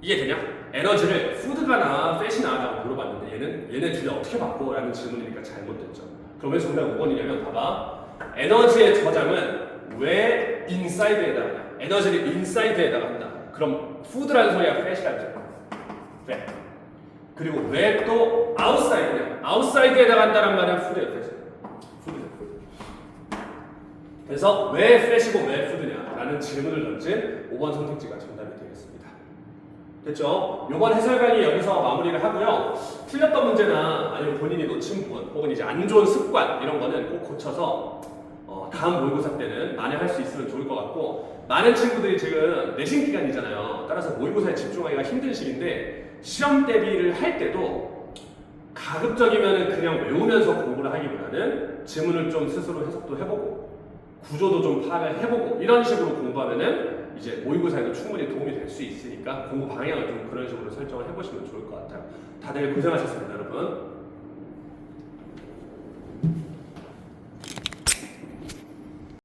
이해되냐? 에너지를 푸드가 나아, 팻이 나아라고 물어봤는데 얘네 둘이 어떻게 바꿔? 라는 질문이니까 잘못됐죠. 그러면 정답 5번이냐면 봐봐. 에너지의 저장은 왜 인사이드에다 하냐? 에너지를 인사이드에다가 한다. 그럼 푸드라는 소리가 팻이라는 소리야. 팻. 그리고 왜 또 아웃사이드냐? 아웃사이드에다가 한다는 말은 푸드예요. 푸드죠. 그래서 왜 팻이고 왜 푸드냐? 라는 질문을 던진 5번 선택지가 정답이 되겠습니다. 됐죠? 요번 해설 강의 여기서 마무리를 하고요. 틀렸던 문제나 아니면 본인이 놓친 부분 혹은 이제 안 좋은 습관 이런 거는 꼭 고쳐서 다음 모의고사 때는 만회할 수 있으면 좋을 것 같고 많은 친구들이 지금 내신 기간이잖아요. 따라서 모의고사에 집중하기가 힘든 시기인데 시험 대비를 할 때도 가급적이면 그냥 외우면서 공부를 하기보다는 지문을 좀 스스로 해석도 해보고 구조도 좀 파악을 해보고 이런 식으로 공부하면은 이제 모의고사에도 충분히 도움이 될 수 있으니까 공부 방향을 좀 그런 식으로 설정을 해보시면 좋을 것 같아요. 다들 고생하셨습니다, 여러분.